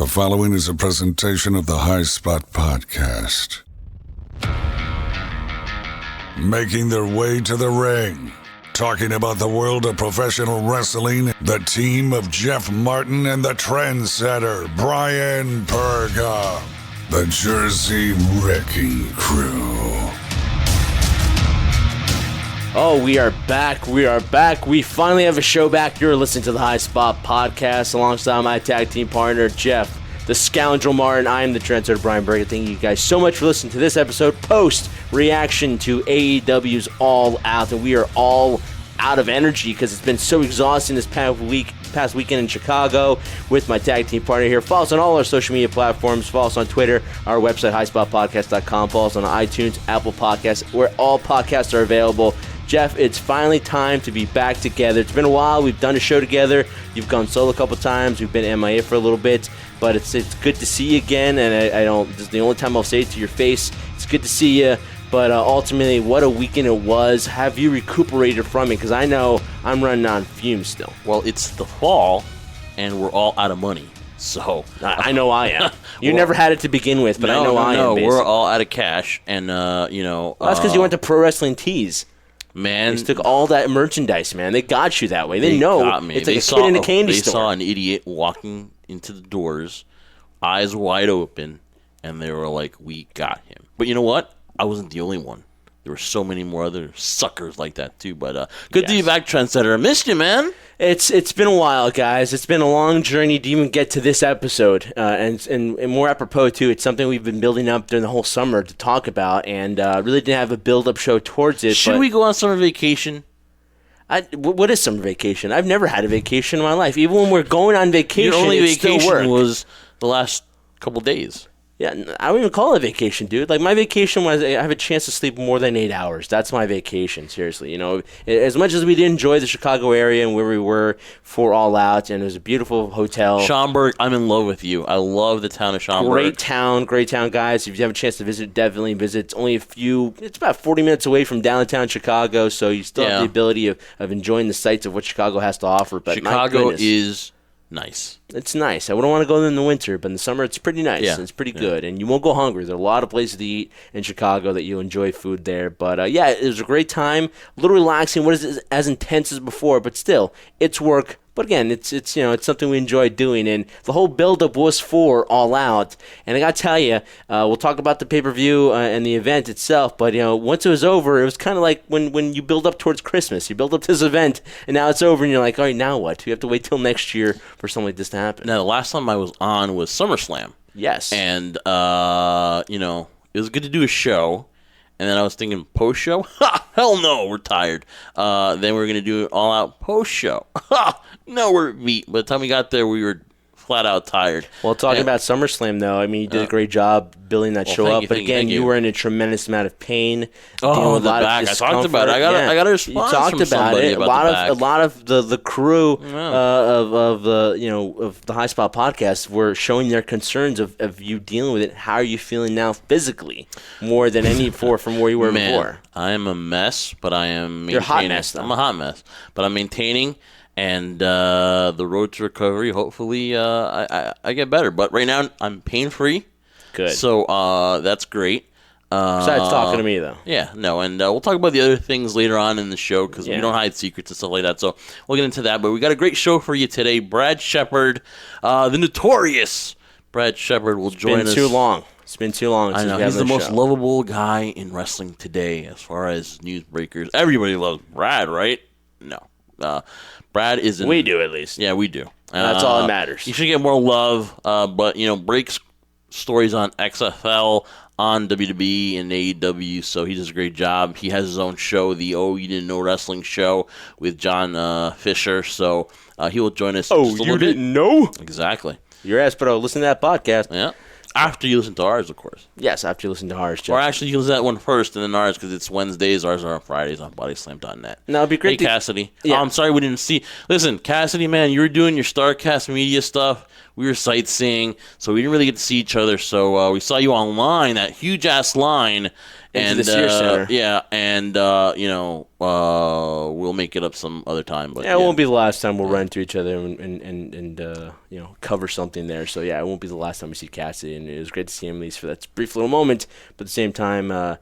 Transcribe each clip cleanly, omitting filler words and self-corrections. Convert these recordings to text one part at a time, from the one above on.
The following is a presentation of the High Spot Podcast. Making their way to the ring, talking about the world of professional wrestling, the team of Jeff Martin and the trendsetter Bryan Perga, the Jersey Wrecking Crew. Oh, we are back. We finally have a show back. You're listening to the High Spot Podcast alongside my tag team partner, Jeff, the Scoundrel Martin. I am the trendsetter, Bryan Perga. Thank you guys so much for listening to this episode, post-reaction to AEW's All Out. And we are all out of energy because it's been so exhausting this past weekend in Chicago with my tag team partner here. Follow us on all our social media platforms. Follow us on Twitter, our website, highspotpodcast.com. Follow us on iTunes, Apple Podcasts, where all podcasts are available. Jeff, it's finally time to be back together. It's been a while. We've done a show together. You've gone solo a couple times. We've been MIA for a little bit, but it's good to see you again. And this is the only time I'll say it to your face. It's good to see you. But ultimately, what a weekend it was. Have you recuperated from it? Because I know I'm running on fumes still. Well, it's the fall, and we're all out of money. So I know I am. You never had it to begin with, but I know I am. No, basically. we're all out of cash, and Well, that's because you went to Pro Wrestling Tees. Man, they took all that merchandise, man. They got you that way. They know. Got me. It's like a kid in a candy store. They saw an idiot walking into the doors, eyes wide open, and they were like, "We got him." But you know what? I wasn't the only one. There were so many more other suckers like that too. But good to be back, trendsetter. I missed you, man. It's been a while, guys. It's been a long journey to even get to this episode, and more apropos too. It's something we've been building up during the whole summer to talk about, and really didn't have a build-up show towards it. Should we go on summer vacation? What is summer vacation? I've never had a vacation in my life. Even when we're going on vacation, your only vacation still work. was the last couple days. Yeah, I don't even call it a vacation, dude. Like, my vacation was I have a chance to sleep more than 8 hours. That's my vacation, seriously. You know, as much as we did enjoy the Chicago area and where we were for All Out, and it was a beautiful hotel. Schaumburg, I'm in love with you. I love the town of Schaumburg. Great town, guys. If you have a chance to visit, definitely visit. It's about 40 minutes away from downtown Chicago, so you still have the ability of enjoying the sights of what Chicago has to offer. But Chicago is nice. It's nice. I wouldn't want to go there in the winter, but in the summer it's pretty nice. Yeah. It's pretty good, and you won't go hungry. There are a lot of places to eat in Chicago that you'll enjoy food there. But it was a great time, a little relaxing. What is as intense as before, but still, it's work. But again, it's something we enjoy doing, and the whole build-up was for All Out. And I gotta tell you, we'll talk about the pay-per-view and the event itself. But once it was over, it was kind of like when you build up towards Christmas. You build up this event, and now it's over, and you're like, all right, now what? You have to wait till next year for something like this to happen. Now, the last time I was on was SummerSlam. Yes, and it was good to do a show. And then I was thinking post-show? Ha! Hell no, we're tired. Then we're going to do an all-out post-show. Ha! No, we're beat. By the time we got there, we were flat-out tired. Well, talking about SummerSlam, though, I mean, you did a great job building that show up. But again, you were in a tremendous amount of pain. Oh, the back. I talked about it. I got a response from somebody about the back. A lot of the crew of the High Spot Podcast were showing their concerns of you dealing with it. How are you feeling now physically more than any from where you were before? I am a mess, but I am maintaining. You're a hot mess, though. I'm a hot mess, but I'm maintaining. And the road to recovery, hopefully, I get better. But right now, I'm pain-free. Good. So that's great. Besides talking to me, though. Yeah, no. And we'll talk about the other things later on in the show because we don't hide secrets and stuff like that. So we'll get into that. But we got a great show for you today. Brad Shepard, the Notorious Brad Shepard will join us. It's been too long. I know. He's the most lovable guy in wrestling today as far as newsbreakers. Everybody loves Brad, right? No. Brad isn't. We do, at least. Yeah, we do. That's all that matters. He should get more love, but, breaks stories on XFL, on WWE and AEW, so he does a great job. He has his own show, the Oh You Didn't Know Wrestling Show with John Fisher, so he will join us. Oh, you didn't know? Exactly. Your ass, but listen to that podcast. Yeah. After you listen to ours, of course. Yes, after you listen to ours, Jeff. Or actually, you listen to that one first and then ours because it's Wednesdays. Ours are on Fridays on bodyslam.net. Now, it'd be great Cassidy. Yeah. Oh, I'm sorry we didn't see. Listen, Cassidy, man, you were doing your StarCast media stuff. We were sightseeing, so we didn't really get to see each other. So we saw you online, that huge-ass line, Into the Sears Center. Yeah, and we'll make it up some other time. But it won't be the last time we'll run into each other and cover something there. So yeah, it won't be the last time we see Cassidy, and it was great to see him at least for that brief little moment. But at the same time, a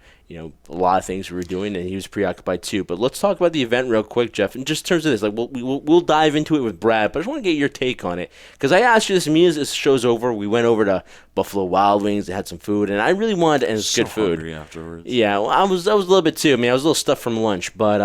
lot of things we were doing, and he was preoccupied too. But let's talk about the event real quick, Jeff. And just in terms of this, like we'll dive into it with Brad, but I just want to get your take on it because I asked you this immediately as the show's over. We went over to Buffalo Wild Wings. They had some food, and I really wanted, and it's good food. Hungry afterwards. Yeah, well, I was a little bit too. I mean, I was a little stuffed from lunch, but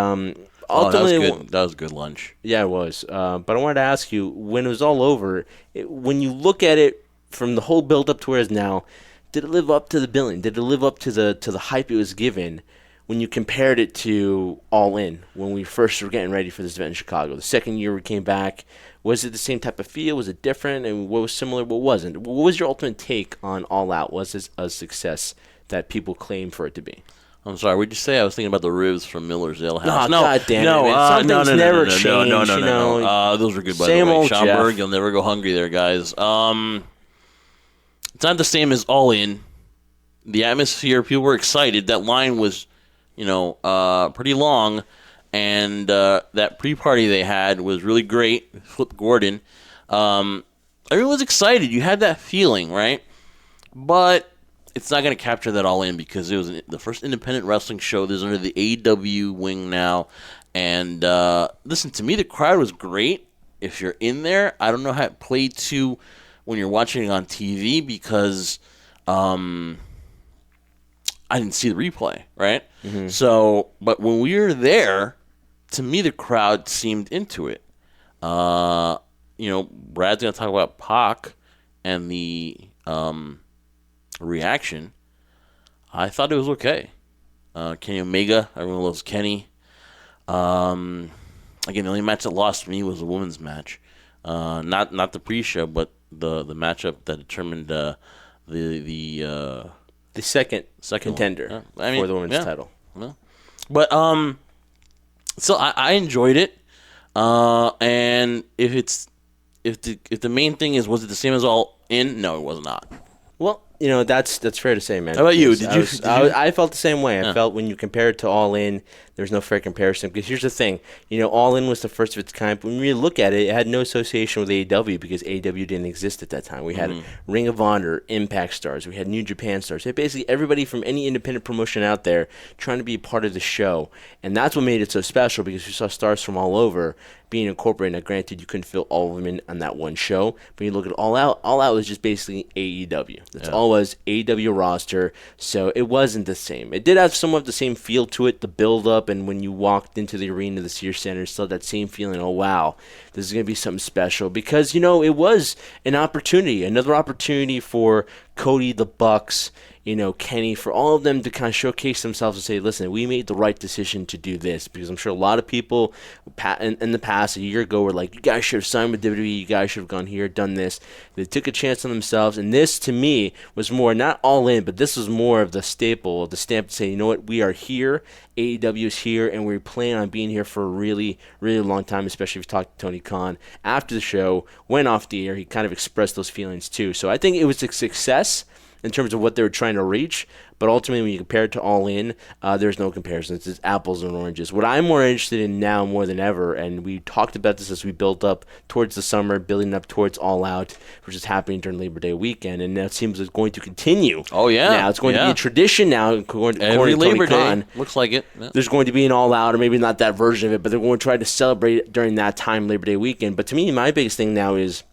ultimately, that was good lunch. Yeah, it was. But I wanted to ask you, when it was all over, when you look at it from the whole build up to where it's now, did it live up to the billing? Did it live up to the hype it was given when you compared it to All In when we first were getting ready for this event in Chicago? The second year we came back, was it the same type of feel? Was it different? And what was similar? What wasn't? What was your ultimate take on All Out? Was this a success that people claim for it to be? I'm sorry. Would you say I was thinking about the ribs from Miller's Ale House? No, God damn it, man. Something's never changed. No. Those were good, by the way. Same old Schaumburg, Jeff. You'll never go hungry there, guys. It's not the same as All In. The atmosphere, people were excited. That line was, pretty long, and that pre-party they had was really great. Flip Gordon. Everyone was excited. You had that feeling, right? But it's not going to capture that All In because it was the first independent wrestling show. This is under the AEW wing now. And listen, to me, the crowd was great. If you're in there, I don't know how it played to when you're watching it on TV because I didn't see the replay, right? Mm-hmm. So, but when we were there, to me, the crowd seemed into it. Brad's going to talk about Pac and the reaction. I thought it was okay. Kenny Omega, everyone loves Kenny. Again, the only match that lost me was a women's match. Not the pre-show, but the matchup that determined the second contender for the women's title. Yeah. But so I enjoyed it. And if the main thing is, was it the same as All In? No, it was not. Well, that's fair to say, man. How about you? I felt the same way. I felt when you compare it to All In, there's no fair comparison. Because here's the thing, All In was the first of its kind. But when you look at it, it had no association with AEW because AEW didn't exist at that time. We had Ring of Honor, Impact stars. We had New Japan stars. We had basically everybody from any independent promotion out there trying to be a part of the show. And that's what made it so special because we saw stars from all over being incorporated. Now, granted, you couldn't fit all of them in on that one show. But you look at All Out was just basically AEW. That's all it was, AEW roster. So it wasn't the same. It did have somewhat the same feel to it, the build-up, and when you walked into the arena, the Sears Center, still that same feeling, oh, wow, this is going to be something special. Because, it was an opportunity, another opportunity for Cody, the Bucks, Kenny, for all of them to kind of showcase themselves and say, listen, we made the right decision to do this. Because I'm sure a lot of people in the past, a year ago, were like, you guys should have signed with WWE, you guys should have gone here, done this. They took a chance on themselves. And this, to me, was more, not All In, but this was more of the staple, of the stamp to say, you know what, we are here, AEW is here, and we plan on being here for a really, really long time, especially if you talk to Tony Khan. After the show, went off the air, he kind of expressed those feelings too. So I think it was a success in terms of what they were trying to reach, but ultimately when you compare it to All In, there's no comparison. It's apples and oranges. What I'm more interested in now more than ever, and we talked about this as we built up towards the summer, building up towards All Out, which is happening during Labor Day weekend, and that seems it's going to continue. Oh, yeah. Now it's going to be a tradition now, according to Labor Day, looks like it. Yeah. There's going to be an All Out, or maybe not that version of it, but they're going to try to celebrate it during that time, Labor Day weekend. But to me, my biggest thing now is,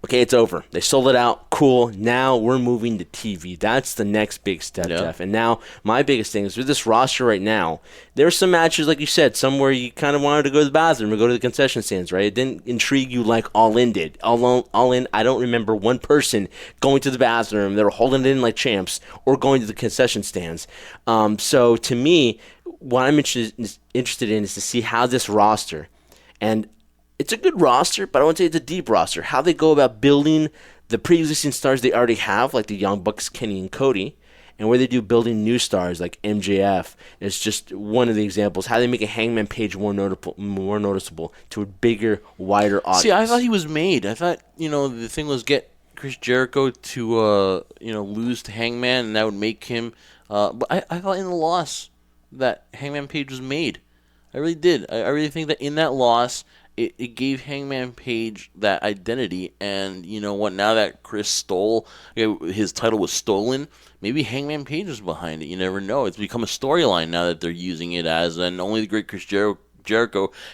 okay, it's over. They sold it out. Cool. Now we're moving to TV. That's the next big step, Jeff. And now my biggest thing is with this roster right now, there's some matches, like you said, somewhere you kind of wanted to go to the bathroom or go to the concession stands, right? It didn't intrigue you like All In did. All In, I don't remember one person going to the bathroom. They were holding it in like champs or going to the concession stands. So to me, what I'm interested in is to see how this roster, and it's a good roster, but I wouldn't say it's a deep roster. How they go about building the pre-existing stars they already have, like the Young Bucks, Kenny and Cody, and where they do building new stars like MJF. It's just one of the examples. How they make a Hangman Page more noticeable to a bigger, wider audience. See, I thought he was made. I thought, the thing was get Chris Jericho to lose to Hangman, and that would make him. But I thought in the loss that Hangman Page was made. I really did. I really think that in that loss, it gave Hangman Page that identity. And you know what? Now that Chris stole, his title was stolen, maybe Hangman Page is behind it. You never know. It's become a storyline now that they're using it as, and only the great Chris Jericho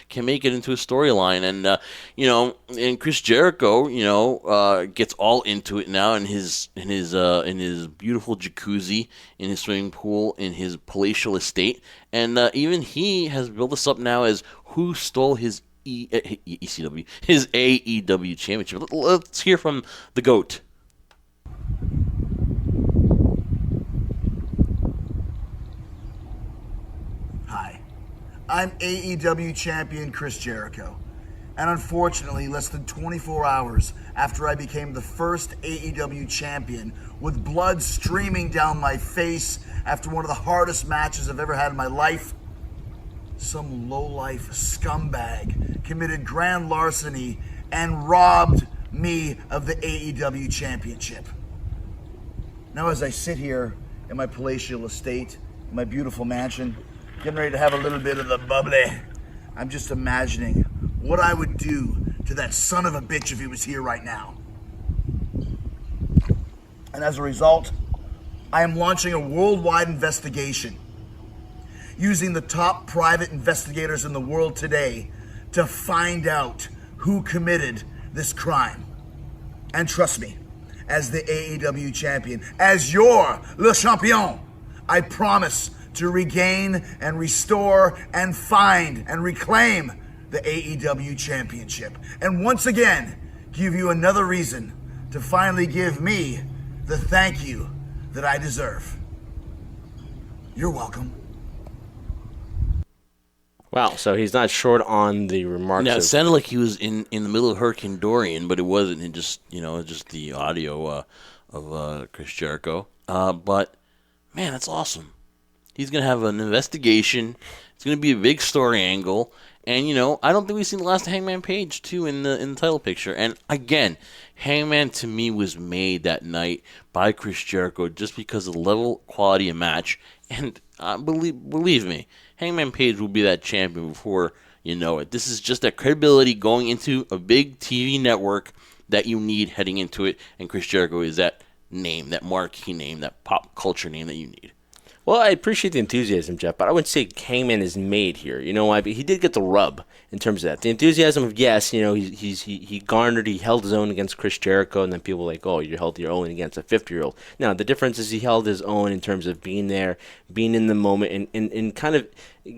can make it into a storyline. And and Chris Jericho, gets all into it now in his beautiful jacuzzi, in his swimming pool, in his palatial estate, and even he has built this up now as who stole his ECW, his AEW championship. Let's hear from the GOAT. Hi, I'm AEW champion Chris Jericho. And unfortunately, less than 24 hours after I became the first AEW champion, with blood streaming down my face after one of the hardest matches I've ever had in my life, some lowlife scumbag committed grand larceny and robbed me of the AEW championship. Now as I sit here in my palatial estate, in my beautiful mansion, getting ready to have a little bit of the bubbly, I'm just imagining what I would do to that son of a bitch if he was here right now. And as a result, I am launching a worldwide investigation using the top private investigators in the world today to find out who committed this crime. And trust me, as the AEW champion, as your Le Champion, I promise to regain and restore and find and reclaim the AEW championship. And once again, give you another reason to finally give me the thank you that I deserve. You're welcome. Wow, so he's not short on the remarks. Now, it sounded like he was in the middle of Hurricane Dorian, but it wasn't. It just the audio of Chris Jericho. But man, that's awesome. He's gonna have an investigation. It's gonna be a big story angle, and I don't think we've seen the last of Hangman Page too in the title picture. And again, Hangman to me was made that night by Chris Jericho just because of the level quality of match. And believe me, Hangman Page will be that champion before you know it. This is just that credibility going into a big TV network that you need heading into it, and Chris Jericho is that name, that marquee name, that pop culture name that you need. Well, I appreciate the enthusiasm, Jeff, but I wouldn't say Hangman is made here. You know why? But he did get the rub in terms of that. The enthusiasm of, yes, he held his own against Chris Jericho, and then people were like, oh, you held your own against a 50-year-old. Now, the difference is he held his own in terms of being there, being in the moment, and kind of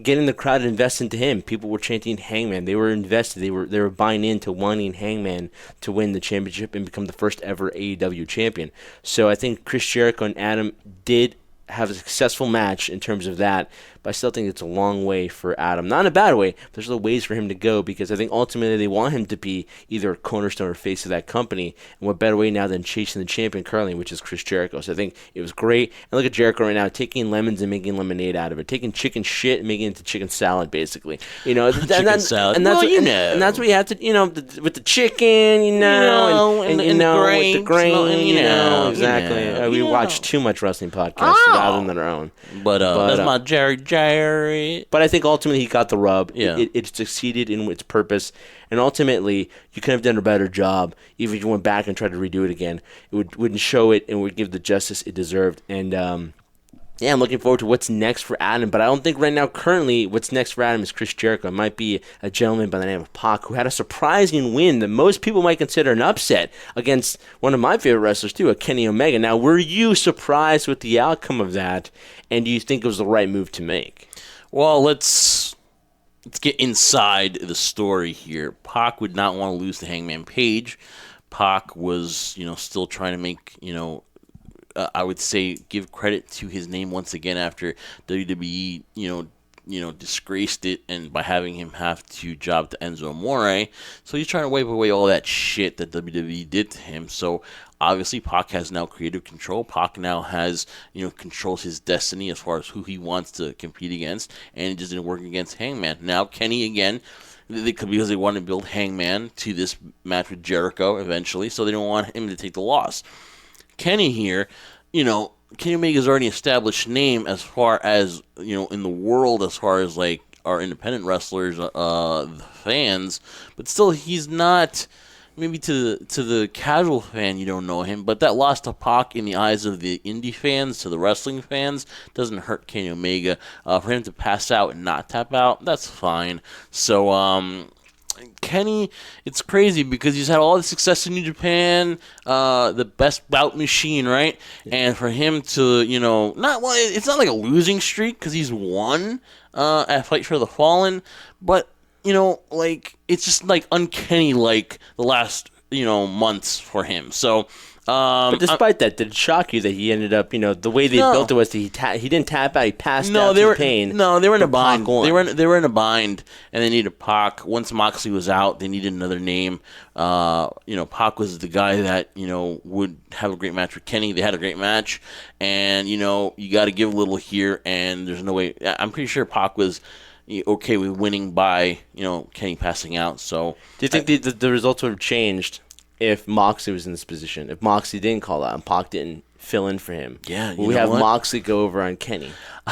getting the crowd to invest into him. People were chanting Hangman. They were invested. They were buying into wanting Hangman to win the championship and become the first ever AEW champion. So I think Chris Jericho and Adam did have a successful match in terms of that, but I still think it's a long way for Adam. Not in a bad way, but there's still ways for him to go, because I think ultimately they want him to be either a cornerstone or face of that company, and what better way now than chasing the champion currently, which is Chris Jericho. So I think it was great. And look at Jericho right now, taking lemons and making lemonade out of it, taking chicken shit and making it into chicken salad, basically. Chicken salad. And that's what you have to, with the chicken, and with the grain, exactly. We watch too much wrestling podcasts rather than our own. But that's my Jerry. But I think ultimately he got the rub. Yeah. It succeeded in its purpose, and ultimately you could have done a better job even if you went back and tried to redo it again. It wouldn't show it and would give the justice it deserved. And I'm looking forward to what's next for Adam. But I don't think right now, currently, what's next for Adam is Chris Jericho. It might be a gentleman by the name of Pac, who had a surprising win that most people might consider an upset against one of my favorite wrestlers too, a Kenny Omega. Now, were you surprised with the outcome of that? And do you think it was the right move to make? Well, let's get inside the story here. Pac would not want to lose to Hangman Page. Pac was, still trying to make, I would say, give credit to his name once again after WWE, disgraced it, and by having him have to job to Enzo Amore. So he's trying to wipe away all that shit that WWE did to him. So obviously Pac has now creative control. Pac now has, controls his destiny as far as who he wants to compete against, and it just didn't work against Hangman. Now Kenny again because they want to build Hangman to this match with Jericho eventually, so they don't want him to take the loss. Kenny here, Kenny Omega's already established name as far as, in the world, as far as like our independent wrestlers, fans, but still he's not. Maybe to the casual fan, you don't know him, but that loss to Pac in the eyes of the indie fans, to the wrestling fans, doesn't hurt Kenny Omega. For him to pass out and not tap out, that's fine. So, Kenny, it's crazy because he's had all the success in New Japan, the best bout machine, right? And for him to, it's not like a losing streak because he's won at Fight for the Fallen, but it's just like uncanny, like the last, months for him. So, but despite that, did it shock you that he ended up, the way they built it was that he didn't tap out, he passed out to pain. No, they were in a bind. They were in a bind, and they needed Pac. Once Moxley was out, they needed another name. Pac was the guy that, would have a great match with Kenny. They had a great match, and, you got to give a little here, and there's no way. I'm pretty sure Pac was okay with winning by, Kenny passing out. So, do you think the results would have changed if Moxley was in this position? If Moxley didn't call out and Pac didn't fill in for him? Yeah, will we have Moxley go over on Kenny?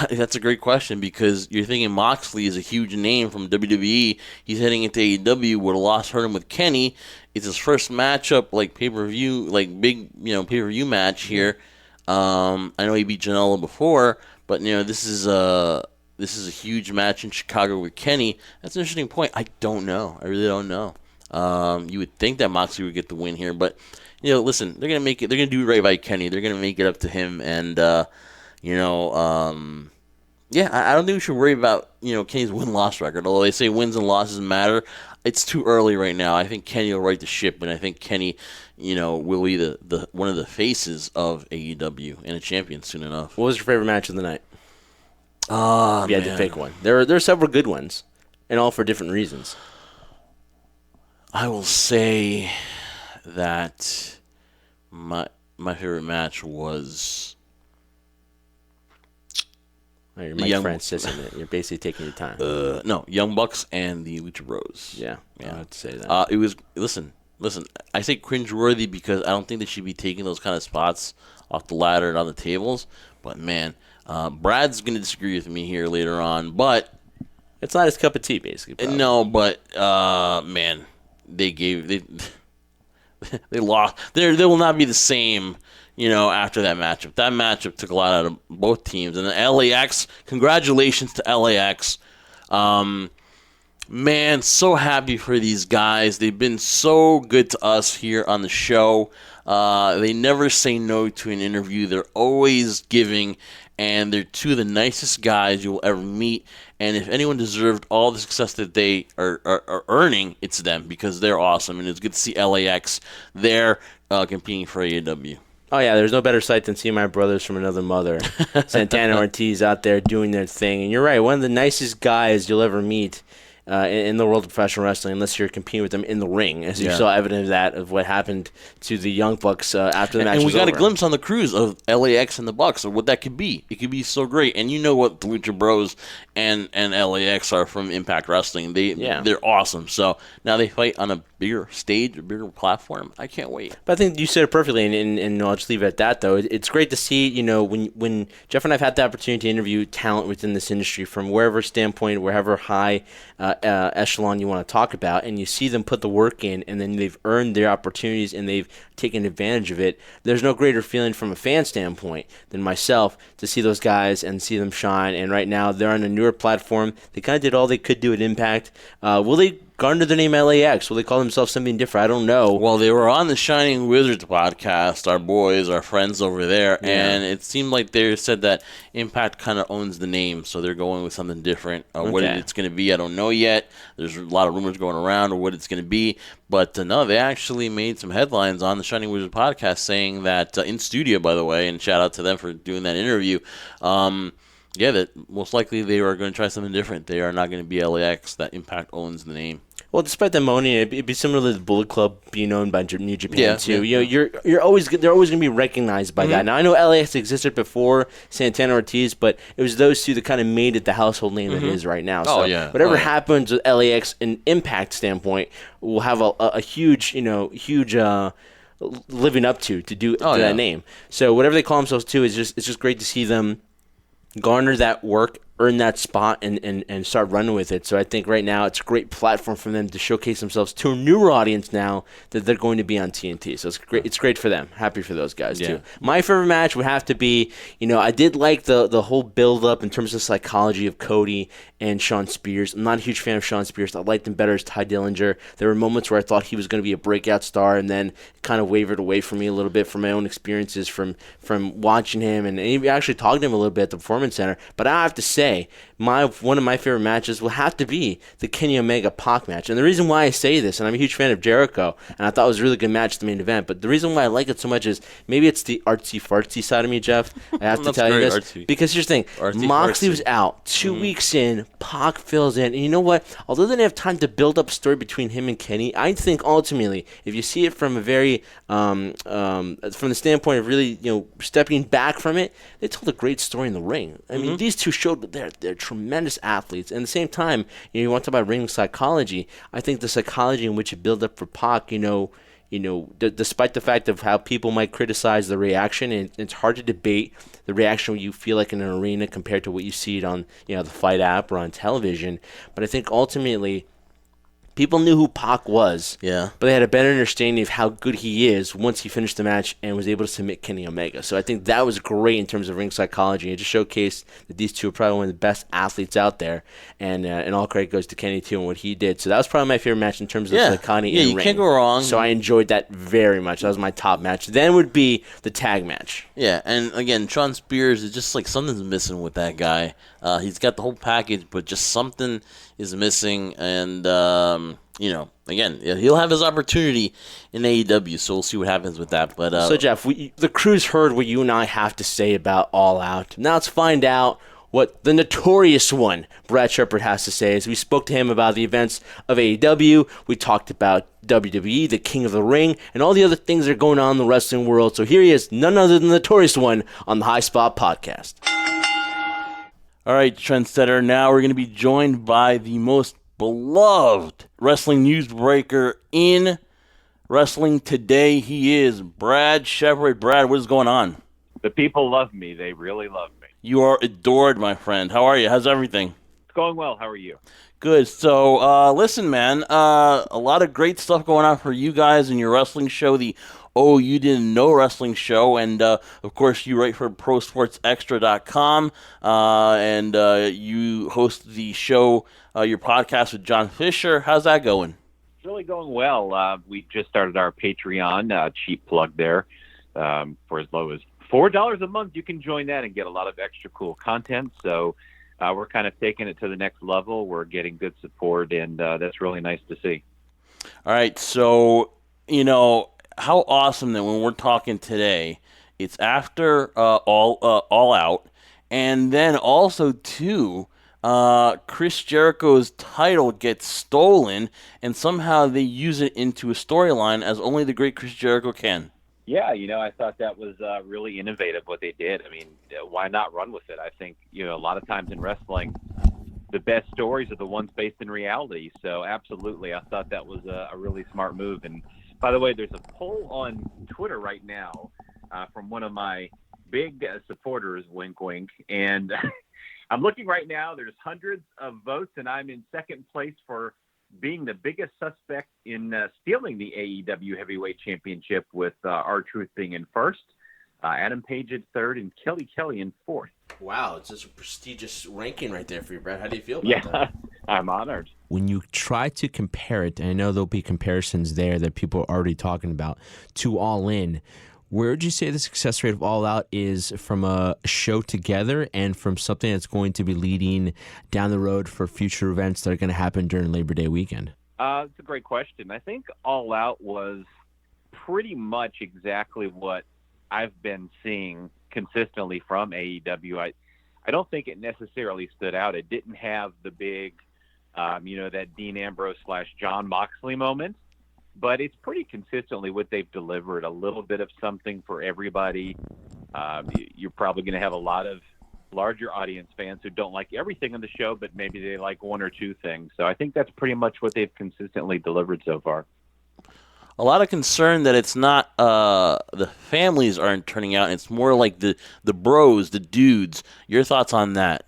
That's a great question because you're thinking Moxley is a huge name from WWE. He's heading into AEW. Would a loss hurt him with Kenny? It's his first matchup, like pay-per-view, like big, pay-per-view match here. I know he beat Janela before, but this is a huge match in Chicago with Kenny. That's an interesting point. I don't know. I really don't know. You would think that Moxley would get the win here, but listen, they're gonna make it. They're gonna do it right by Kenny. They're gonna make it up to him, and I don't think we should worry about Kenny's win-loss record. Although they say wins and losses matter, it's too early right now. I think Kenny will right the ship, and I think Kenny, will be the one of the faces of AEW and a champion soon enough. What was your favorite match of the night? Oh, if you had to pick one. There are several good ones, and all for different reasons. I will say that my favorite match was you're Mike Francis in it. You're basically taking your time. No, Young Bucks and the Lucha Bros. Yeah. I would say that. It was listen. I say cringeworthy because I don't think they should be taking those kind of spots off the ladder and on the tables. But man, Brad's gonna disagree with me here later on. But it's not his cup of tea, basically. Probably. No, but man. They lost. They will not be the same, after that matchup. That matchup took a lot out of both teams. And the LAX, congratulations to LAX. Man, so happy for these guys. They've been so good to us here on the show. They never say no to an interview. They're always giving, and they're two of the nicest guys you'll ever meet. And if anyone deserved all the success that they are earning, it's them because they're awesome. And it's good to see LAX there competing for AEW. Oh, yeah, there's no better sight than seeing my brothers from another mother. Santana Ortiz out there doing their thing. And you're right, one of the nicest guys you'll ever meet in the world of professional wrestling, unless you're competing with them in the ring, as you saw evidence of that, of what happened to the Young Bucks after the match was over. And we got a glimpse on the cruise of LAX and the Bucks of what that could be. It could be so great. And you know what the Lucha Bros and LAX are from Impact Wrestling. They're awesome. So now they fight on a bigger stage, a bigger platform. I can't wait. But I think you said it perfectly, and I'll just leave it at that, though. It's great to see, when Jeff and I have had the opportunity to interview talent within this industry from wherever standpoint, wherever high echelon you want to talk about, and you see them put the work in, and then they've earned their opportunities and they've taken advantage of it. There's no greater feeling from a fan standpoint than myself to see those guys and see them shine. And right now they're on a newer platform. They kind of did all they could do at Impact. Will they garner the name LAX? Will they call themselves something different? I don't know. Well, they were on the Shining Wizards podcast, our boys, our friends over there, and it seemed like they said that Impact kind of owns the name, so they're going with something different. What it's going to be, I don't know yet. There's a lot of rumors going around of what it's going to be, but no, they actually made some headlines on the Shining Wizards podcast saying that, in studio, by the way, and shout out to them for doing that interview, that most likely they are going to try something different. They are not going to be LAX. That Impact owns the name. Well, despite them owning it, it'd be similar to the Bullet Club being owned by New Japan too. You know, they're always going to be recognized by that. Now, I know LAX existed before Santana Ortiz, but it was those two that kind of made it the household name that it is right now. So whatever happens with LAX in Impact standpoint, will have a huge, living up to that name. So whatever they call themselves too it's just great to see them garner that work, earn that spot, and start running with it. So I think right now it's a great platform for them to showcase themselves to a newer audience now that they're going to be on TNT. So it's great. It's great for them. Happy for those guys too. My favorite match would have to be, I did like the whole build up in terms of psychology of Cody and Sean Spears. I'm not a huge fan of Sean Spears. I liked him better as Ty Dillinger. There were moments where I thought he was going to be a breakout star, and then kind of wavered away from me a little bit from my own experiences from watching him, and even actually talking to him a little bit at the Performance Center. But I have to say, one of my favorite matches will have to be the Kenny Omega Pac match. And the reason why I say this, and I'm a huge fan of Jericho, and I thought it was a really good match at the main event, but the reason why I like it so much is maybe it's the artsy-fartsy side of me, Jeff. I have to tell you this. Artsy. Because here's the thing. Moxley was out 2 weeks in. Pac fills in. And you know what? Although they didn't have time to build up a story between him and Kenny, I think ultimately, if you see it from a very, from the standpoint of really, stepping back from it, they told a great story in the ring. I mean, these two showed that they're tremendous athletes. And at the same time, you want to talk about ring psychology. I think the psychology in which it built up for Pac, despite the fact of how people might criticize the reaction, and it's hard to debate the reaction you feel like in an arena compared to what you see it on, the Fight app or on television. But I think ultimately, people knew who Pac was, but they had a better understanding of how good he is once he finished the match and was able to submit Kenny Omega. So I think that was great in terms of ring psychology. It just showcased that these two are probably one of the best athletes out there, and all credit goes to Kenny too and what he did. So that was probably my favorite match in terms of psychology in ring. You can't go wrong. So I enjoyed that very much. That was my top match. Then would be the tag match. Yeah, and again, Sean Spears is just like something's missing with that guy. He's got the whole package, but just something is missing, and again, he'll have his opportunity in AEW, so we'll see what happens with that. But so Jeff, the crew's heard what you and I have to say about All Out. Now let's find out what the notorious one, Brad Shepard, has to say. As we spoke to him about the events of AEW, we talked about WWE, the King of the Ring, and all the other things that are going on in the wrestling world. So here he is, none other than the notorious one, on the High Spot Podcast. All right, Trendsetter, now we're going to be joined by the most beloved wrestling newsbreaker in wrestling today. He is Brad Shepard. Brad, what is going on? The people love me. They really love me. You are adored, my friend. How are you? How's everything? It's going well. How are you? Good. So, listen, man, a lot of great stuff going on for you guys in your wrestling show, the Oh You Didn't Know Wrestling Show, and of course you write for ProSportsExtra.com, and you host the show, your podcast with John Fisher. How's that going? It's really going well. We just started our Patreon, cheap plug there, for as low as $4 a month. You can join that and get a lot of extra cool content. So we're kind of taking it to the next level. We're getting good support, and that's really nice to see. All right, so how awesome that when we're talking today, it's after all Out, and then also too, Chris Jericho's title gets stolen, and somehow they use it into a storyline as only the great Chris Jericho can. Yeah, I thought that was really innovative what they did. I mean, why not run with it? I think a lot of times in wrestling, the best stories are the ones based in reality. So absolutely, I thought that was a really smart move. And by the way, there's a poll on Twitter right now from one of my big supporters, wink, wink. And I'm looking right now. There's hundreds of votes, and I'm in second place for being the biggest suspect in stealing the AEW Heavyweight Championship, with R-Truth being in first, Adam Page in third, and Kelly in fourth. Wow, it's just a prestigious ranking right there for you, Brad. How do you feel about that? I'm honored. When you try to compare it, and I know there'll be comparisons there that people are already talking about, to All In, where would you say the success rate of All Out is from a show together and from something that's going to be leading down the road for future events that are going to happen during Labor Day weekend? It's a great question. I think All Out was pretty much exactly what I've been seeing consistently from AEW. I don't think it necessarily stood out. It didn't have the big that Dean Ambrose / John Moxley moment. But it's pretty consistently what they've delivered, a little bit of something for everybody. You're probably going to have a lot of larger audience fans who don't like everything on the show, but maybe they like one or two things. So I think that's pretty much what they've consistently delivered so far. A lot of concern that it's not the families aren't turning out. It's more like the bros, the dudes. Your thoughts on that?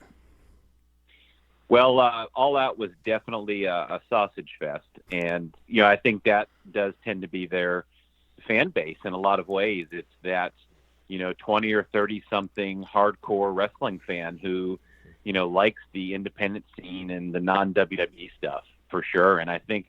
Well, All Out was definitely a sausage fest. And, I think that does tend to be their fan base in a lot of ways. It's that, 20 or 30-something hardcore wrestling fan who, likes the independent scene and the non-WWE stuff for sure. And I think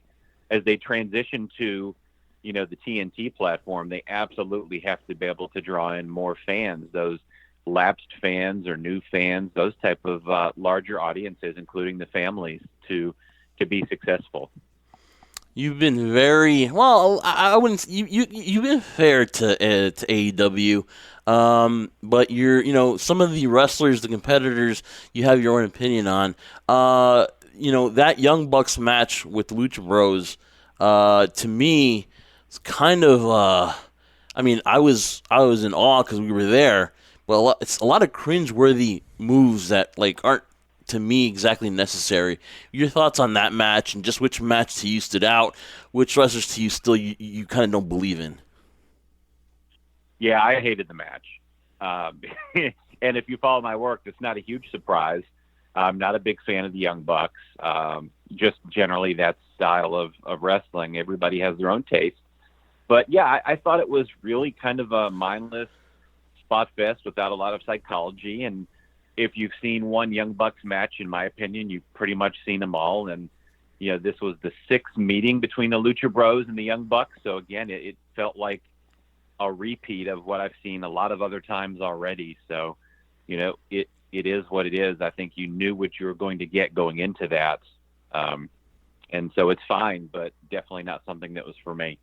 as they transition to, the TNT platform, they absolutely have to be able to draw in more fans, those lapsed fans or new fans, those type of larger audiences, including the families, to be successful. You've been very well. I wouldn't. You've been fair to AEW, but some of the wrestlers, the competitors, you have your own opinion on. That Young Bucks match with the Lucha Bros, to me, it's kind of. I was in awe because we were there, but it's a lot of cringe-worthy moves that aren't, to me, exactly necessary. Your thoughts on that match, and just which match to you stood out, which wrestlers to you still you kind of don't believe in? Yeah, I hated the match. And if you follow my work, it's not a huge surprise. I'm not a big fan of the Young Bucks. Just generally that style of wrestling. Everybody has their own taste. But yeah, I thought it was really kind of a mindless spot fest without a lot of psychology. And if you've seen one Young Bucks match, in my opinion, you've pretty much seen them all. And, this was the sixth meeting between the Lucha Bros and the Young Bucks. So again, it felt like a repeat of what I've seen a lot of other times already. So, it is what it is. I think you knew what you were going to get going into that. And so it's fine, but definitely not something that was for me.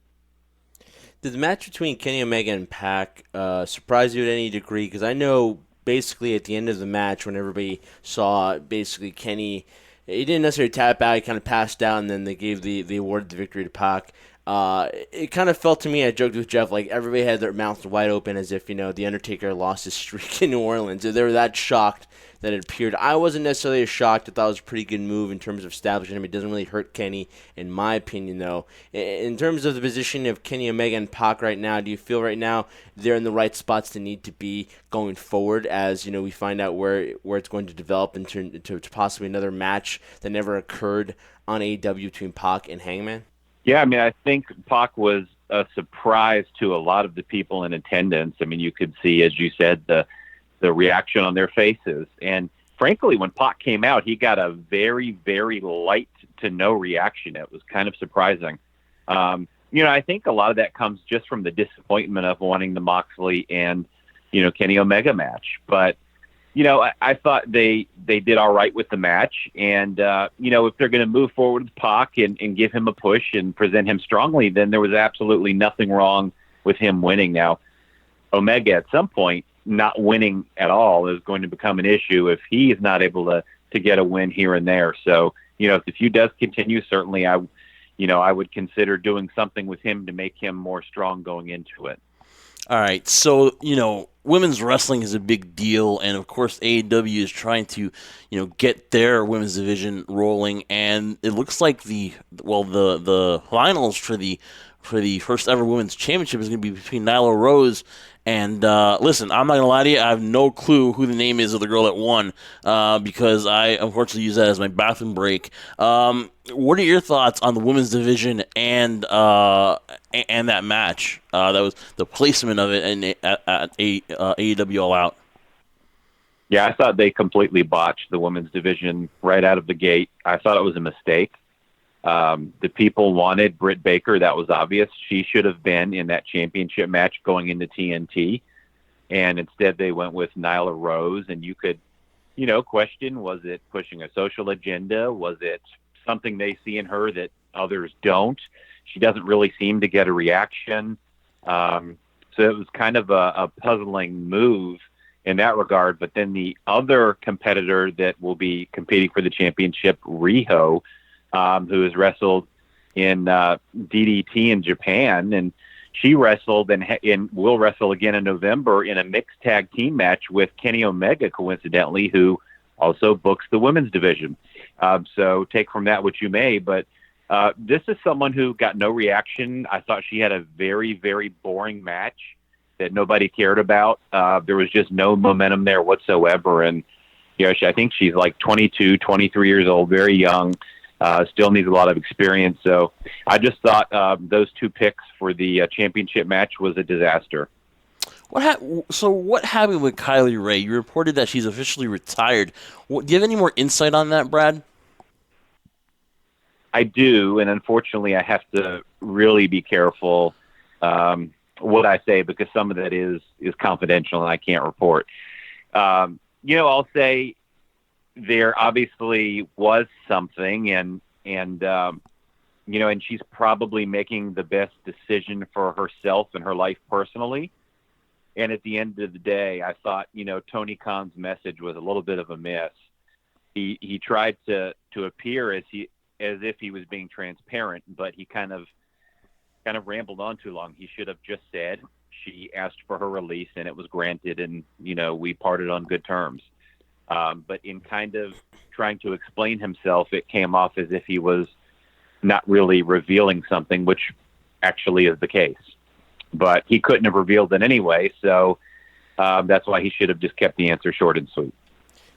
Did the match between Kenny Omega and Pac surprise you at any degree? Because I know basically at the end of the match, when everybody saw basically Kenny, he didn't necessarily tap out, he kind of passed out, and then they gave the award the victory to Pac. It kind of felt to me, I joked with Jeff, like everybody had their mouths wide open as if, The Undertaker lost his streak in New Orleans. They were that shocked that it appeared. I wasn't necessarily as shocked. I thought it was a pretty good move in terms of establishing him. It doesn't really hurt Kenny, in my opinion, though. In terms of the position of Kenny Omega and Pac right now, do you feel right now they're in the right spots to need to be going forward as, we find out where it's going to develop into possibly another match that never occurred on AEW between Pac and Hangman? Yeah, I think Pac was a surprise to a lot of the people in attendance. You could see, as you said, the reaction on their faces. And frankly, when Pac came out, he got a very, very light to no reaction. It was kind of surprising. I think a lot of that comes just from the disappointment of wanting the Moxley and, Kenny Omega match. But, I thought they did all right with the match. And, if they're going to move forward with Pac and give him a push and present him strongly, then there was absolutely nothing wrong with him winning. Now, Omega at some point, not winning at all is going to become an issue if he is not able to get a win here and there. So, if the feud does continue, certainly I would consider doing something with him to make him more strong going into it. All right. So, women's wrestling is a big deal. And of course, AEW is trying to, get their women's division rolling. And it looks like the finals for the first ever women's championship is going to be between Nyla Rose and listen, I'm not going to lie to you, I have no clue who the name is of the girl that won because I unfortunately use that as my bathroom break. What are your thoughts on the women's division and that match? That was the placement of it at AEW All Out. Yeah, I thought they completely botched the women's division right out of the gate. I thought it was a mistake. The people wanted Britt Baker. That was obvious. She should have been in that championship match going into TNT. And instead they went with Nyla Rose. And you could, question, was it pushing a social agenda? Was it something they see in her that others don't? She doesn't really seem to get a reaction. So it was kind of a puzzling move in that regard. But then the other competitor that will be competing for the championship, Riho, who has wrestled in DDT in Japan, and she wrestled and will wrestle again in November in a mixed tag team match with Kenny Omega, coincidentally, who also books the women's division. So take from that what you may, but this is someone who got no reaction. I thought she had a very, very boring match that nobody cared about. There was just no momentum there whatsoever. And, I think she's like 22, 23 years old, very young, still needs a lot of experience. So I just thought those two picks for the championship match was a disaster. So what happened with Kylie Ray? You reported that she's officially retired. Do you have any more insight on that, Brad? I do, and unfortunately I have to really be careful what I say because some of that is confidential and I can't report. I'll say there obviously was something and she's probably making the best decision for herself and her life personally. And at the end of the day, I thought, Tony Khan's message was a little bit of a miss. He tried to appear as if he was being transparent, but he kind of rambled on too long. He should have just said she asked for her release and it was granted, and we parted on good terms. But in kind of trying to explain himself, it came off as if he was not really revealing something, which actually is the case. But he couldn't have revealed it anyway, so that's why he should have just kept the answer short and sweet.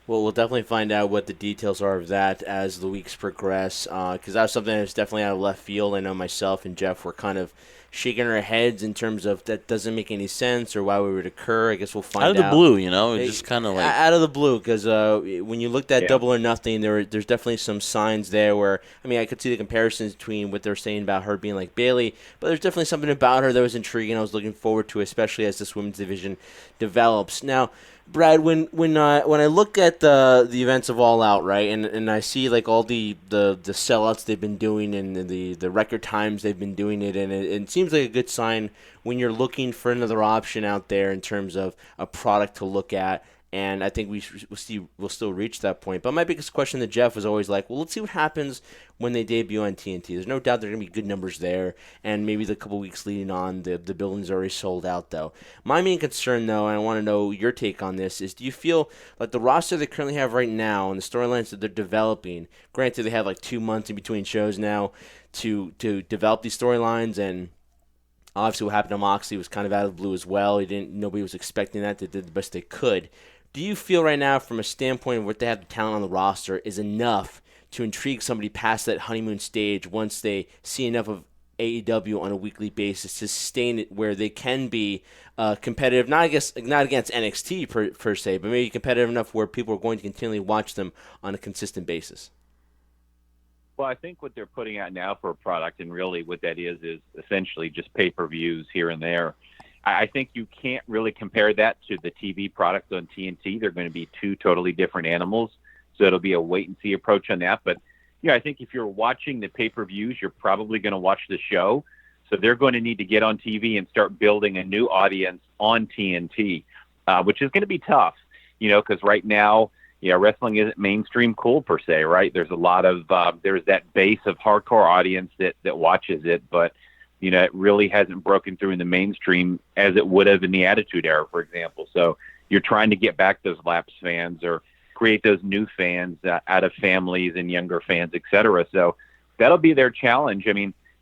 Well, we'll definitely find out what the details are of that as the weeks progress, because that was something that's definitely out of left field. I know myself and Jeff were kind of shaking our heads in terms of that doesn't make any sense or why would it occur. I guess we'll find out. Out of the blue, it's just kind of like... Out of the blue, because when you looked at Double or Nothing, there's definitely some signs there where, I could see the comparisons between what they're saying about her being like Bayley, but there's definitely something about her that was intriguing. I was looking forward to, especially as this women's division develops. Now, Brad, when I look at the events of All Out, right, and I see like all the sellouts they've been doing and the record times they've been doing it, and it seems like a good sign when you're looking for another option out there in terms of a product to look at. And I think we'll still reach that point. But my biggest question to Jeff was always like, well, let's see what happens when they debut on TNT. There's no doubt there are going to be good numbers there, and maybe the couple weeks leading on, the building's already sold out, though. My main concern, though, and I want to know your take on this, is do you feel like the roster they currently have right now and the storylines that they're developing, granted they have like 2 months in between shows now to develop these storylines, and obviously what happened to Moxley was kind of out of the blue as well. Nobody was expecting that. They did the best they could. Do you feel right now, from a standpoint of what they have the talent on the roster, is enough to intrigue somebody past that honeymoon stage once they see enough of AEW on a weekly basis to sustain it where they can be competitive, not against NXT per se, but maybe competitive enough where people are going to continually watch them on a consistent basis? Well, I think what they're putting out now for a product, and really what that is essentially just pay-per-views here and there. I think you can't really compare that to the TV product on TNT. They're going to be two totally different animals, so it'll be a wait-and-see approach on that. But, I think if you're watching the pay-per-views, you're probably going to watch the show. So they're going to need to get on TV and start building a new audience on TNT, which is going to be tough, because right now, wrestling isn't mainstream cool per se, right? There's a lot of there's that base of hardcore audience that watches it, but it really hasn't broken through in the mainstream as it would have in the Attitude Era, for example. So you're trying to get back those lapsed fans or create those new fans out of families and younger fans, et cetera. So that'll be their challenge.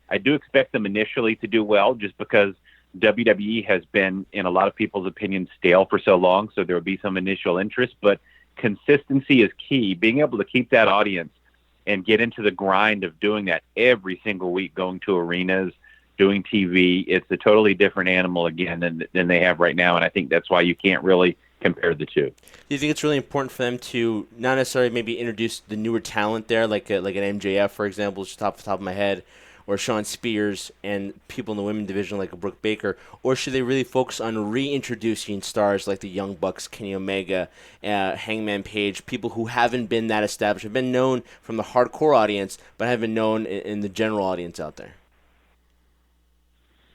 I do expect them initially to do well just because WWE has been, in a lot of people's opinion, stale for so long. So there will be some initial interest, but consistency is key. Being able to keep that audience and get into the grind of doing that every single week, going to arenas, doing TV, it's a totally different animal again than they have right now, and I think that's why you can't really compare the two. Do you think it's really important for them to not necessarily maybe introduce the newer talent there, like an MJF, for example, just off the top of my head, or Shawn Spears and people in the women's division like a Brooke Baker, or should they really focus on reintroducing stars like the Young Bucks, Kenny Omega, Hangman Page, people who haven't been that established, have been known from the hardcore audience, but haven't been known in the general audience out there?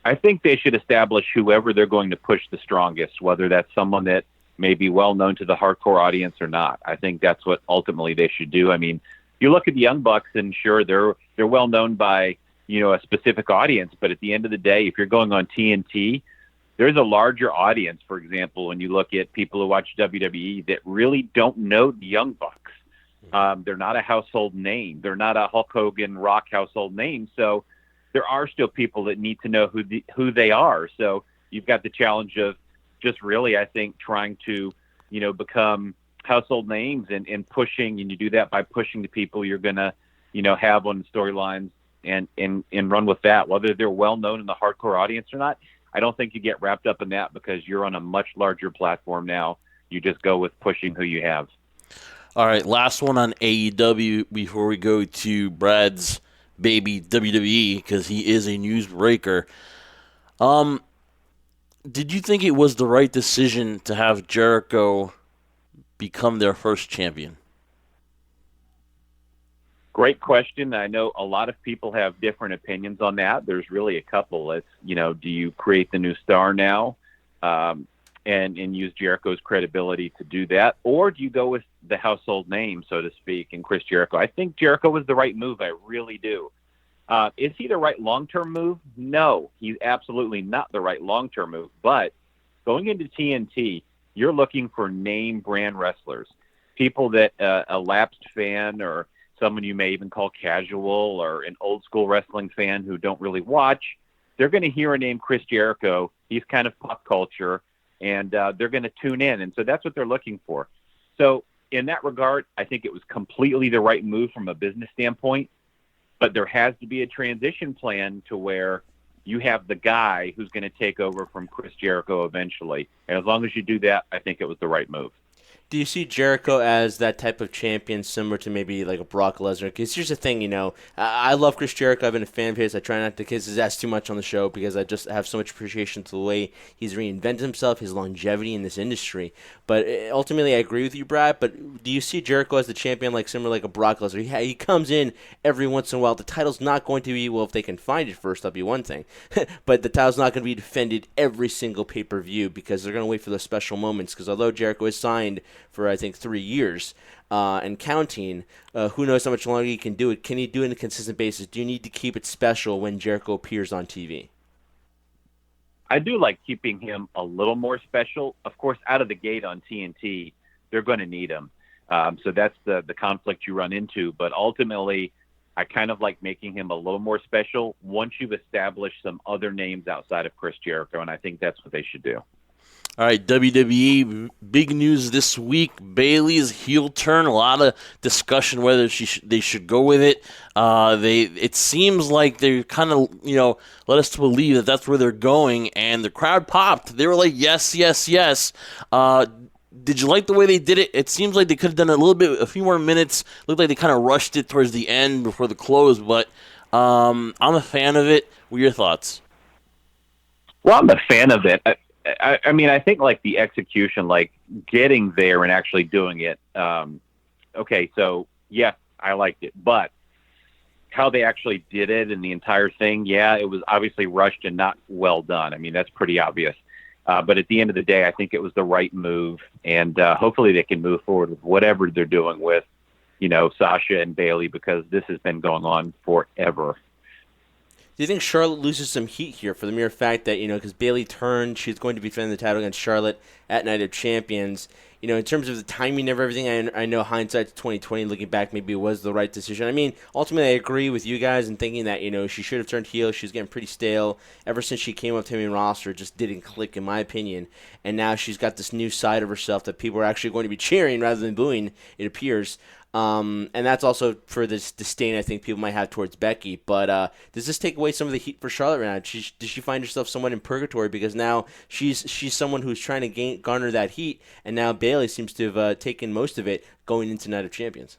I think they should establish whoever they're going to push the strongest, whether that's someone that may be well known to the hardcore audience or not. I think that's what ultimately they should do. you look at the Young Bucks, and sure, they're well known by, a specific audience, but at the end of the day, if you're going on TNT, there's a larger audience. For example, when you look at people who watch WWE that really don't know the Young Bucks. They're not a household name. They're not a Hulk Hogan, Rock household name. So there are still people that need to know who they are. So you've got the challenge of just really, I think, trying to, become household names and pushing, and you do that by pushing the people you're going to, have on the storylines and run with that, whether they're well known in the hardcore audience or not. I don't think you get wrapped up in that because you're on a much larger platform now. You just go with pushing who you have. All right, last one on AEW before we go to Brad's baby WWE, because he is a newsbreaker. Did you think it was the right decision to have Jericho become their first champion? Great question. I know a lot of people have different opinions on that. There's really a couple. It's, do you create the new star now and use Jericho's credibility to do that? Or do you go with the household name, so to speak, and Chris Jericho? I think Jericho was the right move. I really do. Is he the right long-term move? No, he's absolutely not the right long-term move. But going into TNT, you're looking for name brand wrestlers, people that a lapsed fan or someone you may even call casual or an old school wrestling fan who don't really watch, they're going to hear a name, Chris Jericho. He's kind of pop culture, and they're going to tune in. And so that's what they're looking for. So in that regard, I think it was completely the right move from a business standpoint, but there has to be a transition plan to where you have the guy who's going to take over from Chris Jericho eventually. And as long as you do that, I think it was the right move. Do you see Jericho as that type of champion similar to maybe like a Brock Lesnar? Because here's the thing, I love Chris Jericho. I've been a fan of his. I try not to kiss his ass too much on the show because I just have so much appreciation to the way he's reinvented himself, his longevity in this industry. But ultimately, I agree with you, Brad. But do you see Jericho as the champion similar like a Brock Lesnar? He comes in every once in a while. The title's not going to be, well, if they can find it first, that'll be one thing. But the title's not going to be defended every single pay-per-view because they're going to wait for those special moments. Because although Jericho is signed for, I think, 3 years and counting, who knows how much longer he can do it. Can he do it on a consistent basis? Do you need to keep it special when Jericho appears on TV? I do like keeping him a little more special. Of course, out of the gate on TNT, they're going to need him. So that's the conflict you run into. But ultimately, I kind of like making him a little more special once you've established some other names outside of Chris Jericho, and I think that's what they should do. All right, WWE, big news this week. Bayley's heel turn. A lot of discussion whether they should go with it. It seems like they kind of, let us to believe that that's where they're going, and the crowd popped. They were like, yes, yes, yes. Did you like the way they did it? It seems like they could have done a few more minutes. Looked like they kind of rushed it towards the end before the close, but I'm a fan of it. What are your thoughts? Well, I'm a fan of it. I mean, I think the execution, getting there and actually doing it. Okay, so yes, I liked it, but how they actually did it and the entire thing, yeah, it was obviously rushed and not well done. I mean, that's pretty obvious. But at the end of the day, I think it was the right move, and hopefully they can move forward with whatever they're doing with, Sasha and Bayley, because this has been going on forever. Do you think Charlotte loses some heat here for the mere fact that, because Bayley turned, she's going to be defending the title against Charlotte at Night of Champions? In terms of the timing of everything, I know hindsight's 2020, looking back, maybe it was the right decision. I mean, ultimately, I agree with you guys in thinking that, she should have turned heel. She was getting pretty stale. Ever since she came up to the main roster, it just didn't click, in my opinion. And now she's got this new side of herself that people are actually going to be cheering rather than booing, it appears. And that's also for this disdain I think people might have towards Becky. But does this take away some of the heat for Charlotte right now? Does she find herself somewhat in purgatory because now she's someone who's trying to garner that heat, and now Bayley seems to have taken most of it going into Night of Champions?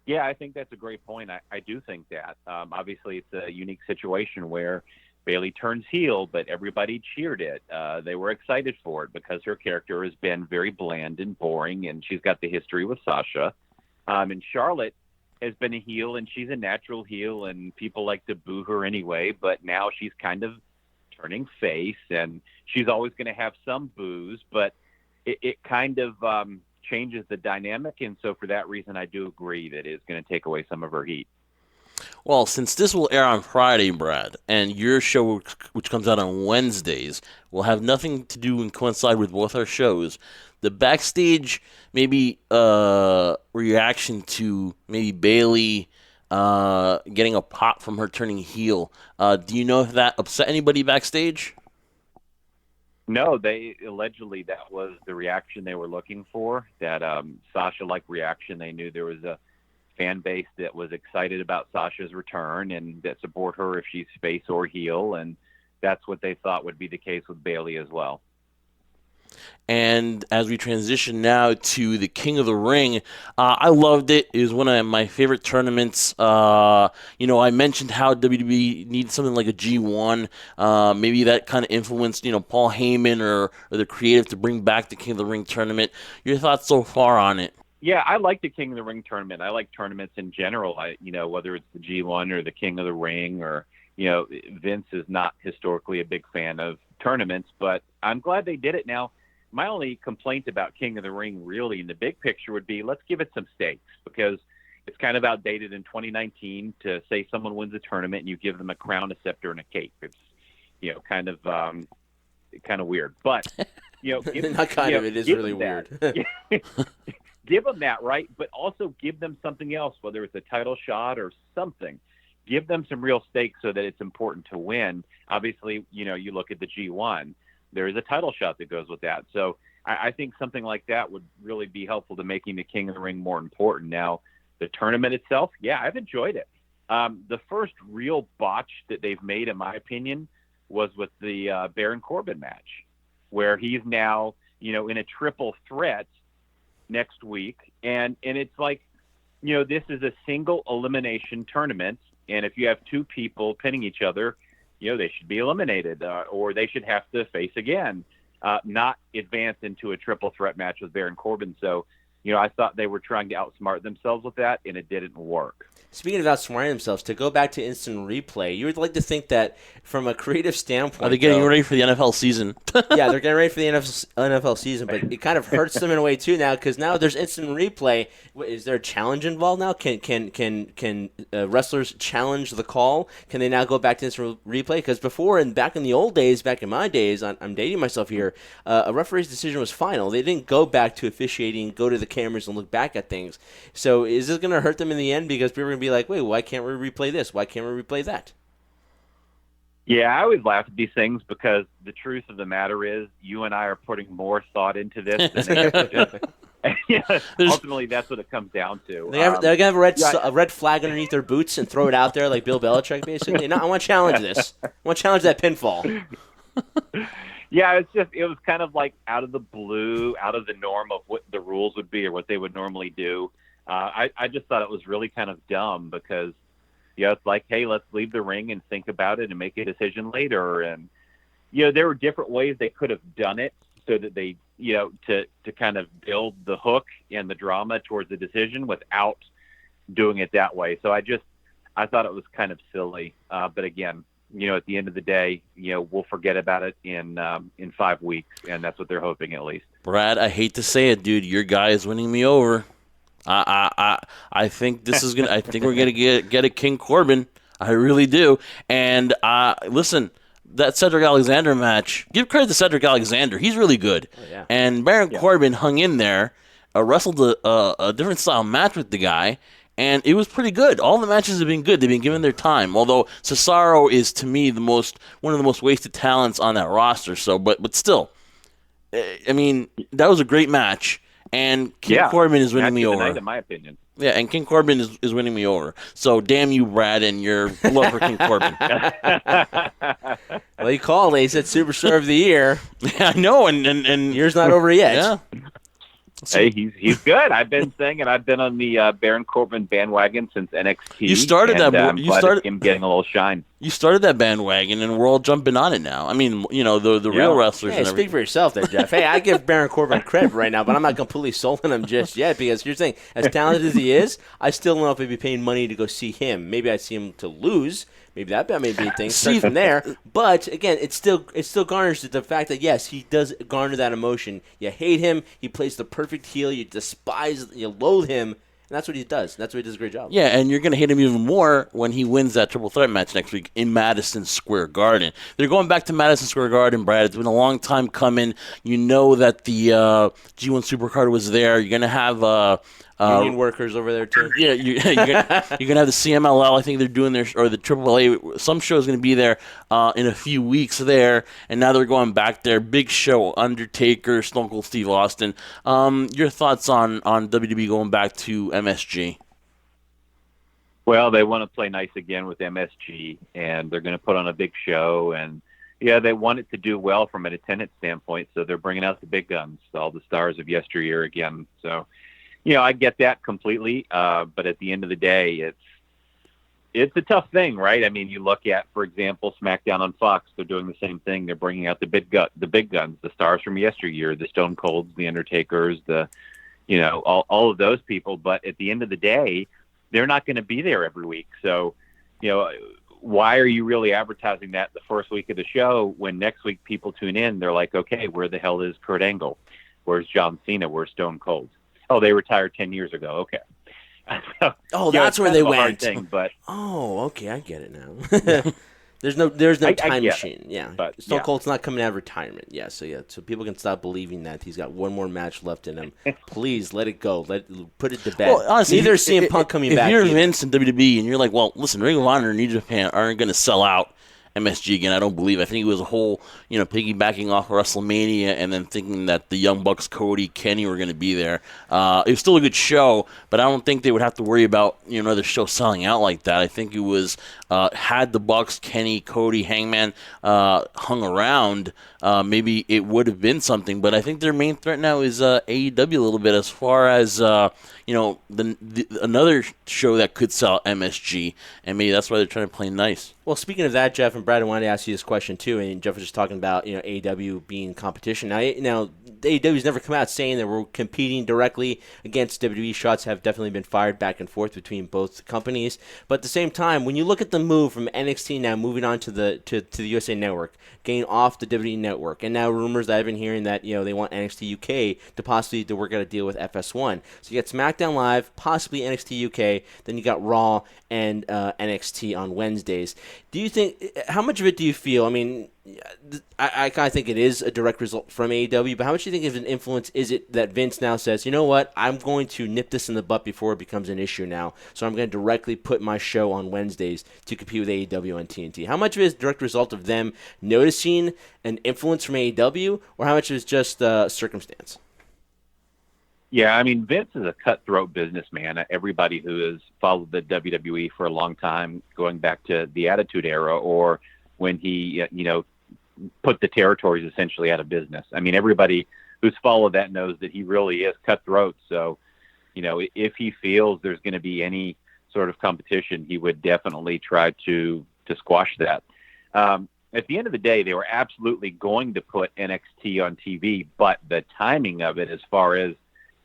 Yeah, I think that's a great point. I do think that. Obviously, it's a unique situation where Bayley turns heel, but everybody cheered it. They were excited for it because her character has been very bland and boring, and she's got the history with Sasha. And Charlotte has been a heel, and she's a natural heel, and people like to boo her anyway, but now she's kind of turning face, and she's always going to have some boos, but it kind of changes the dynamic. And so for that reason, I do agree that it's going to take away some of her heat. Well, since this will air on Friday, Brad, and your show, which comes out on Wednesdays, will have nothing to do and coincide with both our shows, the backstage maybe reaction to maybe Bayley getting a pop from her turning heel, do you know if that upset anybody backstage? No, allegedly that was the reaction they were looking for, that Sasha-like reaction. They knew there was a fan base that was excited about Sasha's return and that support her if she's face or heel, and that's what they thought would be the case with Bayley as well. And as we transition now to the King of the Ring, I loved it. It was one of my favorite tournaments. I mentioned how WWE needs something like a G1. Maybe that kind of influenced, Paul Heyman or the creative to bring back the King of the Ring tournament. Your thoughts so far on it? Yeah, I like the King of the Ring tournament. I like tournaments in general. Whether it's the G1 or the King of the Ring, or Vince is not historically a big fan of tournaments, but I'm glad they did it now. My only complaint about King of the Ring really in the big picture would be, let's give it some stakes, because it's kind of outdated in 2019 to say someone wins a tournament and you give them a crown, a scepter, and a cape. It's, kind of weird. But, not kind of, it is really weird. Give them that, right? But also give them something else, whether it's a title shot or something. Give them some real stakes so that it's important to win. Obviously, you look at the G1. There is a title shot that goes with that. So I think something like that would really be helpful to making the King of the Ring more important. Now, the tournament itself, yeah, I've enjoyed it. The first real botch that they've made, in my opinion, was with the Baron Corbin match, where he's now, in a triple threat next week. And it's like, this is a single elimination tournament. And if you have two people pinning each other, they should be eliminated, or they should have to face again, not advance into a triple threat match with Baron Corbin. So, I thought they were trying to outsmart themselves with that, and it didn't work. Speaking of outsmarting themselves, to go back to instant replay, you would like to think that from a creative standpoint... Are they getting ready for the NFL season? Yeah, they're getting ready for the NFL season, but it kind of hurts them in a way, too, now, because now there's instant replay. Is there a challenge involved now? Can wrestlers challenge the call? Can they now go back to instant replay? Because before, and back in the old days, back in my days, I'm dating myself here, a referee's decision was final. They didn't go back to officiating, go to the cameras and look back at things. So is this going to hurt them in the end? Because people are going to be like, wait, why can't we replay this? Why can't we replay that? Yeah, I always laugh at these things because the truth of the matter is you and I are putting more thought into this than they ever did. Ultimately, that's what it comes down to. They're going to have a red flag underneath their boots and throw it out there like Bill Belichick, basically. No, I want to challenge this. I want to challenge that pinfall. Yeah, it was kind of like out of the blue, out of the norm of what the rules would be or what they would normally do. I just thought it was really kind of dumb because, it's like, hey, let's leave the ring and think about it and make a decision later. And, there were different ways they could have done it so that they, to kind of build the hook and the drama towards the decision without doing it that way. So I thought it was kind of silly. But again, at the end of the day, we'll forget about it in 5 weeks, and that's what they're hoping at least. Brad, I hate to say it, dude, your guy is winning me over. I think this is gonna. I think we're gonna get a King Corbin. I really do. And listen, that Cedric Alexander match. Give credit to Cedric Alexander. He's really good. Oh, yeah. And Baron Corbin hung in there, wrestled a different style match with the guy. And it was pretty good. All the matches have been good. They've been given their time. Although Cesaro is, to me, one of the most wasted talents on that roster. So, but still, I mean, that was a great match. And King Corbin is winning me over. Night, in my opinion. Yeah, and King Corbin is winning me over. So, damn you, Brad, and your love for King Corbin. Well, you called it. He said Superstar of the Year. Yeah, I know, and year's not over yet. Yeah. Hey, he's good. I've been saying it. I've been on the Baron Corbin bandwagon since NXT. You started that. I'm glad to see him getting a little shine. You started that bandwagon, and we're all jumping on it now. I mean, the real wrestlers Hey, and speak everything. for yourself there, Jeff. Hey, I give Baron Corbin credit right now, but I'm not completely sold on him just yet because here's the thing. As talented as he is, I still don't know if I'd be paying money to go see him. Maybe I'd see him to lose. Maybe that may be a thing. Start from there. But, again, it still garners the fact that, yes, he does garner that emotion. You hate him. He plays the perfect heel. You despise, you loathe him. And that's what he does. That's what he does a great job. Yeah, and you're going to hate him even more when he wins that triple threat match next week in Madison Square Garden. They're going back to Madison Square Garden, Brad. It's been a long time coming. You know that the G1 Supercard was there. You're going to have Union workers over there, too. yeah, you're gonna have the CMLL. I think they're doing or the AAA. Some show is gonna be there in a few weeks there, and now they're going back there. Big show, Undertaker, Stone Cold Steve Austin. Your thoughts on WWE going back to MSG? Well, they want to play nice again with MSG, and they're going to put on a big show. And yeah, they want it to do well from an attendance standpoint, so they're bringing out the big guns, all the stars of yesteryear again. So. I get that completely, but at the end of the day, it's a tough thing, right? I mean, you look at, for example, SmackDown on Fox. They're doing the same thing. They're bringing out the big guns, the stars from yesteryear, the Stone Colds, the Undertakers, all of those people. But at the end of the day, they're not going to be there every week. So, why are you really advertising that the first week of the show when next week people tune in? They're like, okay, where the hell is Kurt Angle? Where's John Cena? Where's Stone Cold? Oh, they retired 10 years ago. Okay. So, that's where they went. Thing, but okay, I get it now. There's no time machine. Yeah, but, Stone Cold's not coming out of retirement. Yeah, so people can stop believing that he's got one more match left in him. Please let it go. Put it to bed. Well, honestly, neither is CM Punk coming back. If you're either. Vince and WWE and you're like, well, listen, Ring of Honor and New Japan aren't going to sell out MSG again. I don't believe. I think it was a whole, piggybacking off WrestleMania and then thinking that the Young Bucks, Cody, Kenny were going to be there. It was still a good show, but I don't think they would have to worry about another show selling out like that. I think it was had the Bucks, Kenny, Cody, Hangman hung around, maybe it would have been something. But I think their main threat now is AEW a little bit as far as another show that could sell MSG, and maybe that's why they're trying to play nice. Well, speaking of that, Jeff and Brad, I wanted to ask you this question too. And Jeff was just talking about AEW being competition. Now AEW's never come out saying that we're competing directly against WWE. Shots have definitely been fired back and forth between both companies. But at the same time, when you look at the move from NXT now moving on to the USA Network, getting off the WWE Network, and now rumors that I've been hearing that they want NXT UK to possibly to work out a deal with FS1. So you got SmackDown Live, possibly NXT UK, then you got Raw and NXT on Wednesdays. Do you think, how much of it do you feel, I mean, I kind of think it is a direct result from AEW, but how much do you think of an influence is it that Vince now says, you know what, I'm going to nip this in the butt before it becomes an issue now, so I'm going to directly put my show on Wednesdays to compete with AEW on TNT. How much of it is a direct result of them noticing an influence from AEW, or how much is just circumstance? Yeah, I mean, Vince is a cutthroat businessman. Everybody who has followed the WWE for a long time, going back to the Attitude Era or when he, put the territories essentially out of business. I mean, everybody who's followed that knows that he really is cutthroat. So, if he feels there's going to be any sort of competition, he would definitely try to squash that. At the end of the day, they were absolutely going to put NXT on TV, but the timing of it as far as,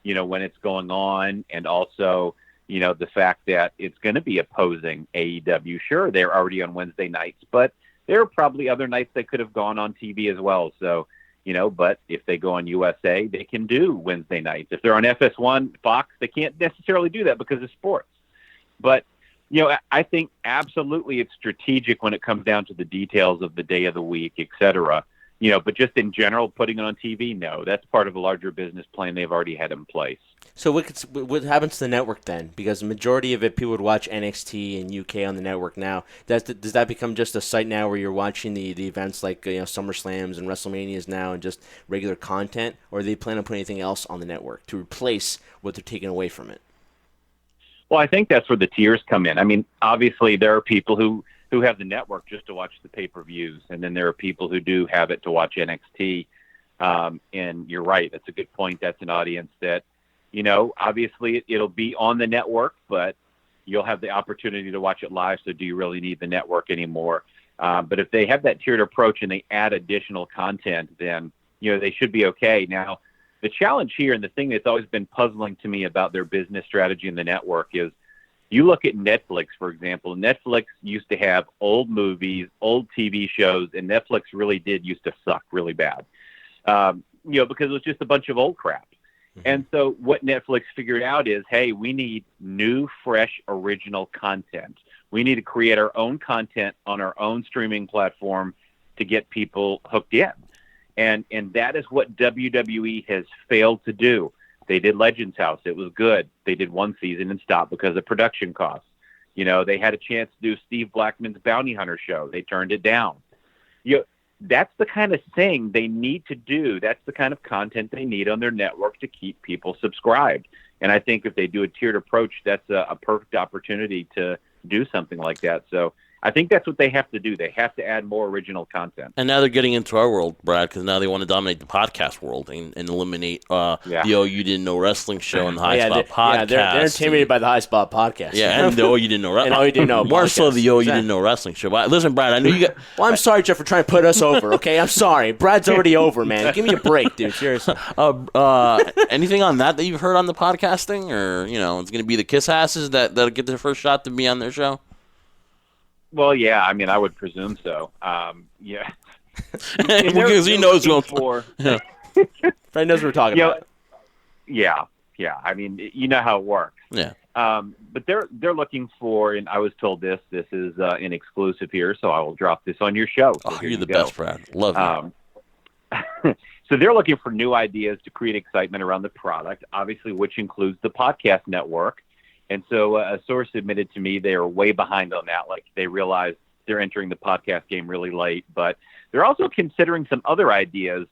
when it's going on, and also, the fact that it's going to be opposing AEW. Sure, they're already on Wednesday nights, but there are probably other nights they could have gone on TV as well. So, but if they go on USA, they can do Wednesday nights. If they're on FS1, Fox, they can't necessarily do that because of sports. But, I think absolutely it's strategic when it comes down to the details of the day of the week, et cetera. But just in general, putting it on TV, no, that's part of a larger business plan they've already had in place. So what happens to the network then? Because the majority of it, people would watch NXT and UK on the network now. Does that become just a site now where you're watching the events like SummerSlams and WrestleManias now and just regular content, or do they plan on putting anything else on the network to replace what they're taking away from it? Well, I think that's where the tiers come in. I mean, obviously there are people who have the network just to watch the pay-per-views, and then there are people who do have it to watch NXT. And you're right, that's a good point. That's an audience that, obviously it'll be on the network, but, you'll have the opportunity to watch it live. So do you really need the network anymore? But if they have that tiered approach and they add additional content, then, they should be okay. Now, the challenge here and the thing that's always been puzzling to me about their business strategy in the network is you look at Netflix, for example. Netflix used to have old movies, old TV shows, and Netflix really did used to suck really bad, because it was just a bunch of old crap. And so what Netflix figured out is, hey, we need new, fresh, original content. We need to create our own content on our own streaming platform to get people hooked in. And that is what WWE has failed to do. They did Legends House. It was good. They did one season and stopped because of production costs. They had a chance to do Steve Blackman's Bounty Hunter show. They turned it down. That's the kind of thing they need to do. That's the kind of content they need on their network to keep people subscribed. And I think if they do a tiered approach, that's a perfect opportunity to do something like that. So I think that's what they have to do. They have to add more original content. And now they're getting into our world, Brad, because now they want to dominate the podcast world and eliminate the You Didn't Know Wrestling show and the High Spot podcast. Yeah, they're intimidated by the High Spot podcast. Yeah, and the You Didn't Know Wrestling. And You Didn't Know More podcast. so the You Didn't Know Wrestling show. But listen, Brad, I know you got... Well, I'm sorry, Jeff, for trying to put us over, okay? I'm sorry. Brad's already over, man. Give me a break, dude. Seriously. Anything on that you've heard on the podcasting? Or, it's going to be the kiss asses that'll get their first shot to be on their show? Well, yeah, I mean, I would presume so. Yeah. Because he knows going for. Fred knows what we're talking about. Yeah. I mean, you know how it works. Yeah. But they're looking for, and I was told this is an exclusive here, so I will drop this on your show. So you're the best, Brad. Love you. So they're looking for new ideas to create excitement around the product, obviously, which includes the podcast network. And so a source admitted to me they are way behind on that. Like, they realize they're entering the podcast game really late, but they're also considering some other ideas.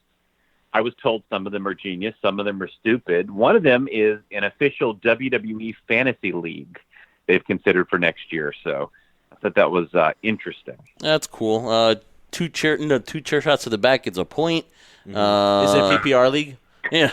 I was told some of them are genius, some of them are stupid. One of them is an official WWE fantasy league they've considered for next year. So I thought that was interesting. That's cool. Two chair shots to the back gets a point. Is it a PPR league? Yeah.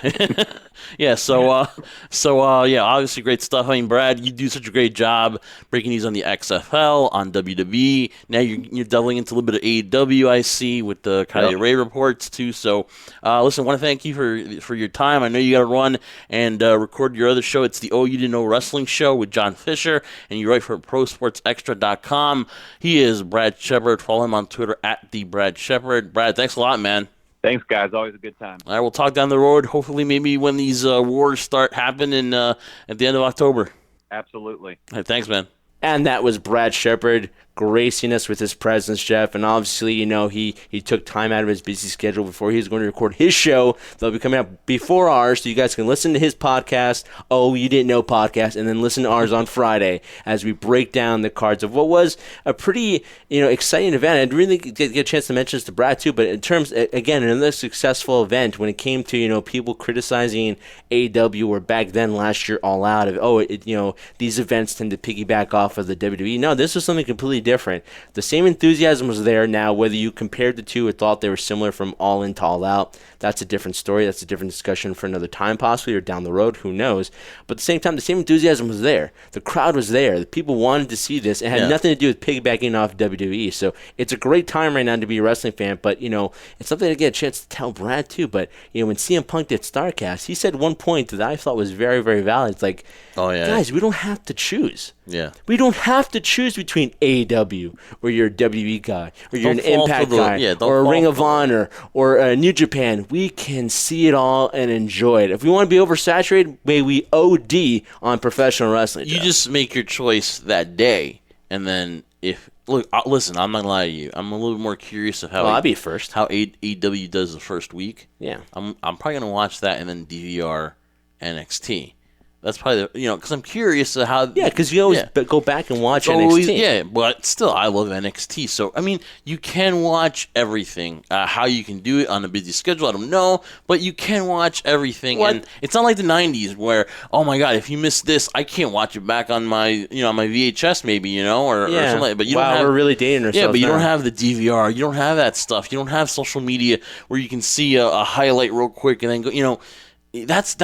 Yeah. So, obviously great stuff. I mean, Brad, you do such a great job breaking these on the XFL, on WWE. Now you're delving into a little bit of AEW, I see, with the Kylie Ray reports too. So, listen, I want to thank you for your time. I know you got to run and record your other show. It's the You Didn't Know Wrestling show with John Fisher, and you write for ProSportsExtra.com. He is Brad Shepard. Follow him on Twitter at @TheBradShepard. Brad, thanks a lot, man. Thanks, guys. Always a good time. All right, we'll talk down the road, hopefully maybe when these wars start happening at the end of October. Absolutely. All right, thanks, man. And that was Brad Shepard gracing us with his presence, Jeff. And obviously, he took time out of his busy schedule before he was going to record his show. They'll be coming out before ours, so you guys can listen to his podcast, You Didn't Know podcast, and then listen to ours on Friday as we break down the cards of what was a pretty, exciting event. I'd really get a chance to mention this to Brad too, but in terms, again, another successful event when it came to, people criticizing AEW or back then last year All Out of, these events tend to piggyback off of the WWE. No, this was something completely different. The same enthusiasm was there. Now, whether you compared the two or thought they were similar from All In to All Out, that's a different story. That's a different discussion for another time, possibly, or down the road. Who knows? But at the same time, the same enthusiasm was there. The crowd was there. The people wanted to see this. It had nothing to do with piggybacking off WWE. So it's a great time right now to be a wrestling fan. But, it's something to get a chance to tell Brad, too. But, when CM Punk did StarCast, he said one point that I thought was very, very valid. It's like, guys, we don't have to choose. Yeah. We don't have to choose between AEW or you're a WWE guy or you're an Impact guy or a Ring of Honor or a New Japan. We can see it all and enjoy it. If we want to be oversaturated, may we OD on professional wrestling. You just make your choice that day, and then listen, I'm not gonna lie to you. I'm a little bit more curious of how I'll be first. How AEW does the first week. Yeah. I'm probably gonna watch that and then DVR NXT. That's probably because I'm curious to how. Yeah, because you always go back and watch NXT. Yeah, but still, I love NXT. So, I mean, you can watch everything. How you can do it on a busy schedule, I don't know, but you can watch everything. And it's not like the '90s where, oh my God, if you miss this, I can't watch it back on my, my VHS maybe, or something like that. But you don't have, we're really dating ourselves. Yeah, but you now. don't have the DVR. You don't have that stuff. You don't have social media where you can see a highlight real quick and then go. That's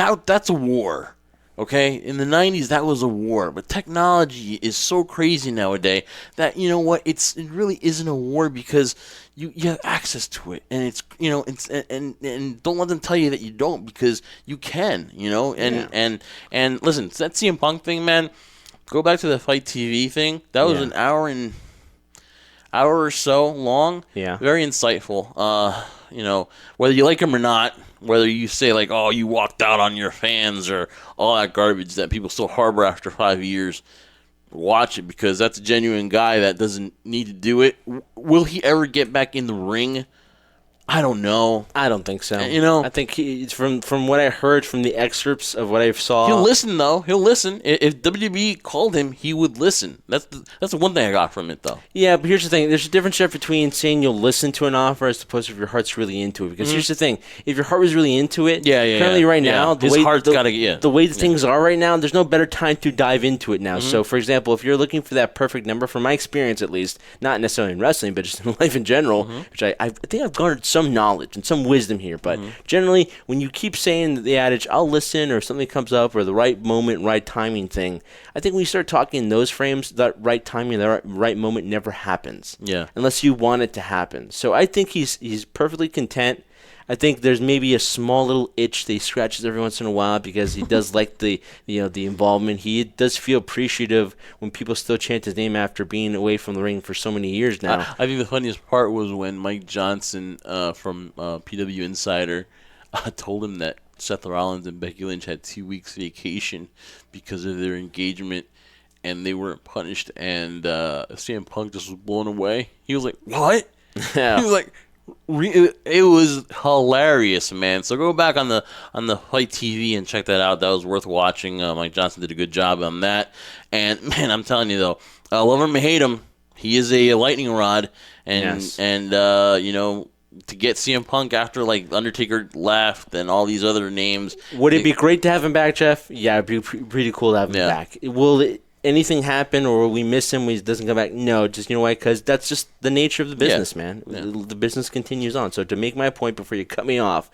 a war. Okay, in the 90s that was a war, but technology is so crazy nowadays that you know what? It really isn't a war because you have access to it, and it's and don't let them tell you that you don't because you can, and listen, that CM Punk thing, man. Go back to the Fight TV thing. That was an hour or so long. Yeah, very insightful. Whether you like him or not. Whether you say, like, oh, you walked out on your fans or all that garbage that people still harbor after 5 years, watch it because that's a genuine guy that doesn't need to do it. Will he ever get back in the ring? I don't know. I don't think so. I think from what I heard from the excerpts of what I saw, he'll listen though. He'll listen. If WWE called him, he would listen. That's the one thing I got from it though. Yeah, but here's the thing. There's a difference between saying you'll listen to an offer as opposed to if your heart's really into it. Because here's the thing. If your heart was really into it, currently right now, the way things are right now, there's no better time to dive into it now. So, for example, if you're looking for that perfect number, from my experience at least, not necessarily in wrestling, but just in life in general, which I think I've garnered some knowledge and some wisdom here, but generally when you keep saying the adage I'll listen or something comes up or the right moment, right timing thing, I think when you start talking in those frames, that right timing, that right moment never happens. Yeah. Unless you want it to happen. So I think he's perfectly content. I think there's maybe a small little itch that he scratches every once in a while because he does like the involvement. He does feel appreciative when people still chant his name after being away from the ring for so many years now. I think the funniest part was when Mike Johnson from PW Insider told him that Seth Rollins and Becky Lynch had 2 weeks vacation because of their engagement and they weren't punished, and CM Punk just was blown away. He was like, "What?" Yeah. He was like, it was hilarious, man. So go back on the Fight TV and check that out. That was worth watching. Mike Johnson did a good job on that. And man, I'm telling you though, love him or hate him, he is a lightning rod. And to get CM Punk after like Undertaker left and all these other names, would it be great to have him back, Jeff? Yeah, it'd be pretty cool to have him back. Will anything happen or will we miss him when he doesn't come back? No, just you know why? Because that's just the nature of the business, man. Yeah. The business continues on. So to make my point before you cut me off,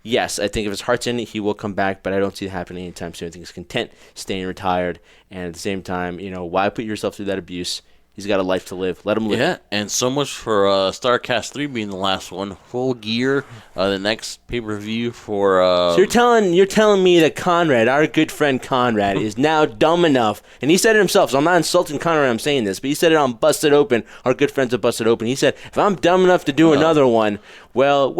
yes, I think if his heart's in it, he will come back, but I don't see it happening anytime soon. I think he's content staying retired, and at the same time, why put yourself through that abuse? He's got a life to live. Let him live. Yeah, and so much for StarCast 3 being the last one. Full Gear, the next pay-per-view for... So you're telling me that Conrad, our good friend Conrad, is now dumb enough, and he said it himself, so I'm not insulting Conrad I'm saying this, but he said it on Busted Open, our good friends at Busted Open. He said, if I'm dumb enough to do another one, well,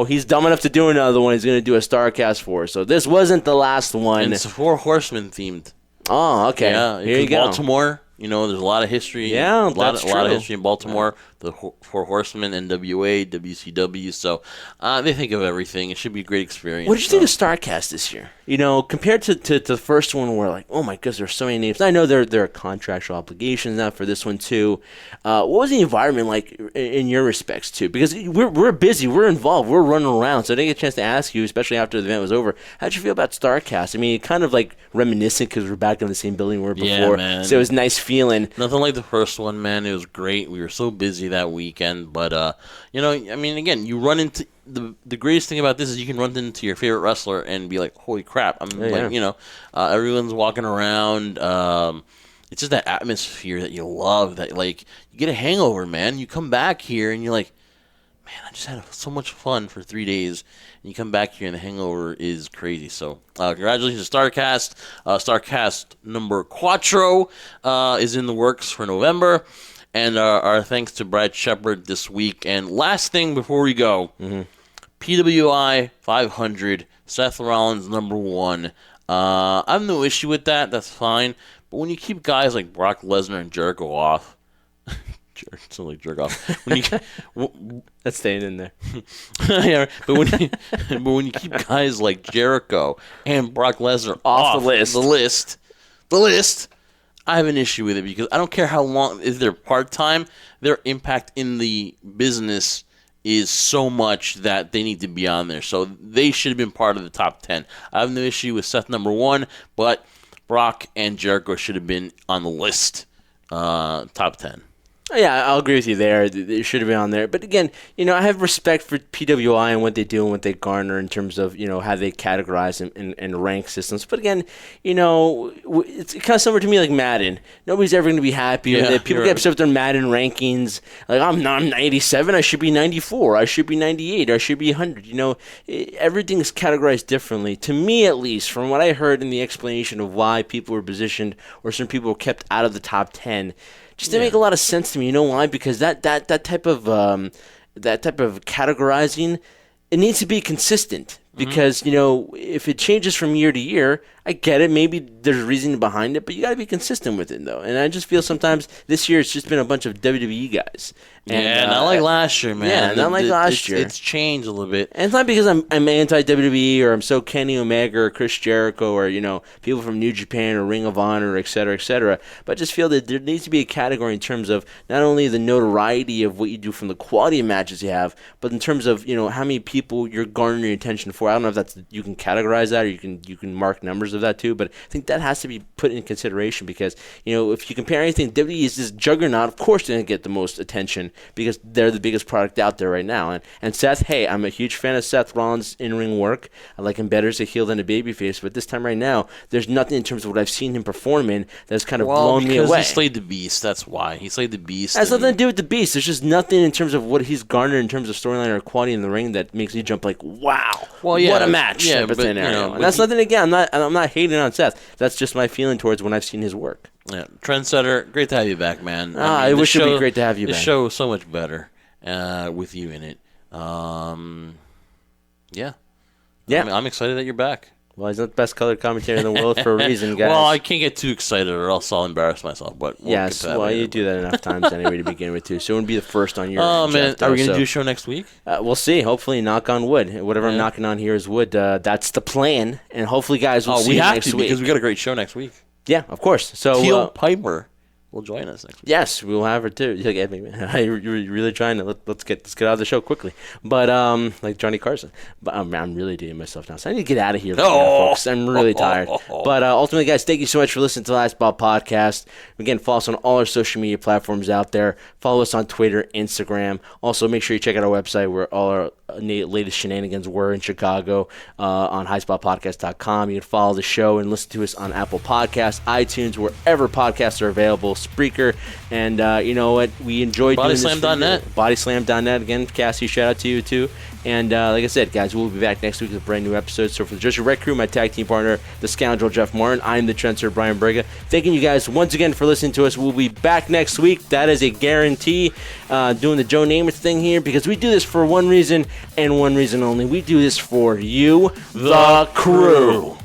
he's dumb enough to do another one. He's going to do a StarCast 4. So this wasn't the last one. And it's 4 Horsemen themed. Oh, okay. Yeah, here you go. Baltimore. There's a lot of history. Yeah, a lot of history in Baltimore. The 4 Horsemen, NWA, WCW. So they think of everything. It should be a great experience. What did you think of StarCast this year? Compared to the first one, where like, oh my goodness, there's so many names. I know there are contractual obligations now for this one too. What was the environment like in your respects too? Because we're busy, we're involved, we're running around. So I didn't get a chance to ask you, especially after the event was over. How'd you feel about StarCast? I mean, kind of like reminiscent because we're back in the same building we were before. Yeah, man. So it was nice feeling. Nothing like the first one, man. It was great. We were so busy that weekend, but again, you run into the greatest thing about this is you can run into your favorite wrestler and be like, holy crap. Everyone's walking around. It's just that atmosphere that you love, that like you get a hangover, man. You come back here and you're like, man, I just had so much fun for 3 days. And you come back here and the hangover is crazy. So congratulations to StarCast. StarCast number 4 is in the works for November. And our thanks to Brad Shepard this week. And last thing before we go, PWI 500, Seth Rollins number 1. I have no issue with that. That's fine. But when you keep guys like Brock Lesnar and Jericho off, it's like jerk off. That's staying in there. Yeah, but when you keep guys like Jericho and Brock Lesnar off the list, I have an issue with it because I don't care how long, if they're part-time, their impact in the business is so much that they need to be on there. So they should have been part of the top 10. I have no issue with Seth number 1, but Brock and Jericho should have been on the list, top 10. Yeah, I'll agree with you there. It should have been on there. But again, I have respect for PWI and what they do and what they garner in terms of, how they categorize and rank systems. But again, it's kind of similar to me like Madden. Nobody's ever going to be happy with it. People get upset with their Madden rankings. Like, I'm 97, I should be 94, I should be 98, I should be 100. Everything is categorized differently. To me, at least, from what I heard in the explanation of why people were positioned or certain people were kept out of the top 10, just didn't make a lot of sense to me. You know why? Because that type of categorizing, it needs to be consistent. Because if it changes from year to year, I get it. Maybe there's reason behind it, but you got to be consistent with it, though. And I just feel sometimes this year it's just been a bunch of WWE guys. And, not like last year, man. Yeah, not like last year. It's changed a little bit. And it's not because I'm anti-WWE or I'm so Kenny Omega or Chris Jericho or, people from New Japan or Ring of Honor, et cetera, but I just feel that there needs to be a category in terms of not only the notoriety of what you do from the quality of matches you have, but in terms of, how many people you're garnering attention for. I don't know if that's you can categorize that or you can mark numbers of that too, but I think that has to be put in consideration because, if you compare anything, WWE is this juggernaut. Of course they're going to get the most attention because they're the biggest product out there right now. And Seth, hey, I'm a huge fan of Seth Rollins' in-ring work. I like him better as a heel than a babyface, but this time right now, there's nothing in terms of what I've seen him perform in that's kind of blown me away. Because he slayed the Beast, that's why. He slayed the Beast. It has nothing to do with the Beast. There's just nothing in terms of what he's garnered in terms of storyline or quality in the ring that makes me jump like, wow, what a match. Yeah, but and that's nothing again. I'm not hating on Seth. That's just my feeling towards when I've seen his work. Yeah, Trendsetter, great to have you back, man. I wish it would be great to have you back. The show is so much better with you in it. Yeah. I'm excited that you're back. Well, he's not the best color commentator in the world for a reason, guys. Well, I can't get too excited or else I'll embarrass myself. But you do that enough times anyway to begin with, too. So it wouldn't be the first on your Oh, man. Are we going to do a show next week? We'll see. Hopefully, knock on wood. Whatever I'm knocking on here is wood. That's the plan. And hopefully, guys, we'll see you next week. Because we got a great show next week. Yeah, of course. So Teal Piper will join us next week. Yes, we'll have her too. You're really trying to let's get out of the show quickly. But like Johnny Carson. But I'm really doing myself now. So I need to get out of here, folks. I'm really tired. But ultimately, guys, thank you so much for listening to the Last Ball Podcast. Again, follow us on all our social media platforms out there. Follow us on Twitter, Instagram. Also, make sure you check out our website where all our latest shenanigans were in Chicago on highspotpodcast.com. You can follow the show and listen to us on Apple Podcasts, iTunes, wherever podcasts are available, Spreaker, and you know what? We enjoyed doing this. Bodyslam.net. Bodyslam.net. Again, Cassie, shout out to you too. And like I said, guys, we'll be back next week with a brand new episode. So for the Jersey Red Crew, my tag team partner, the Scoundrel Jeff Martin, I'm the Trendsetter Bryan Brega. Thanking you guys once again for listening to us. We'll be back next week. That is a guarantee. Doing the Joe Namath thing here because we do this for one reason and one reason only. We do this for you, the crew.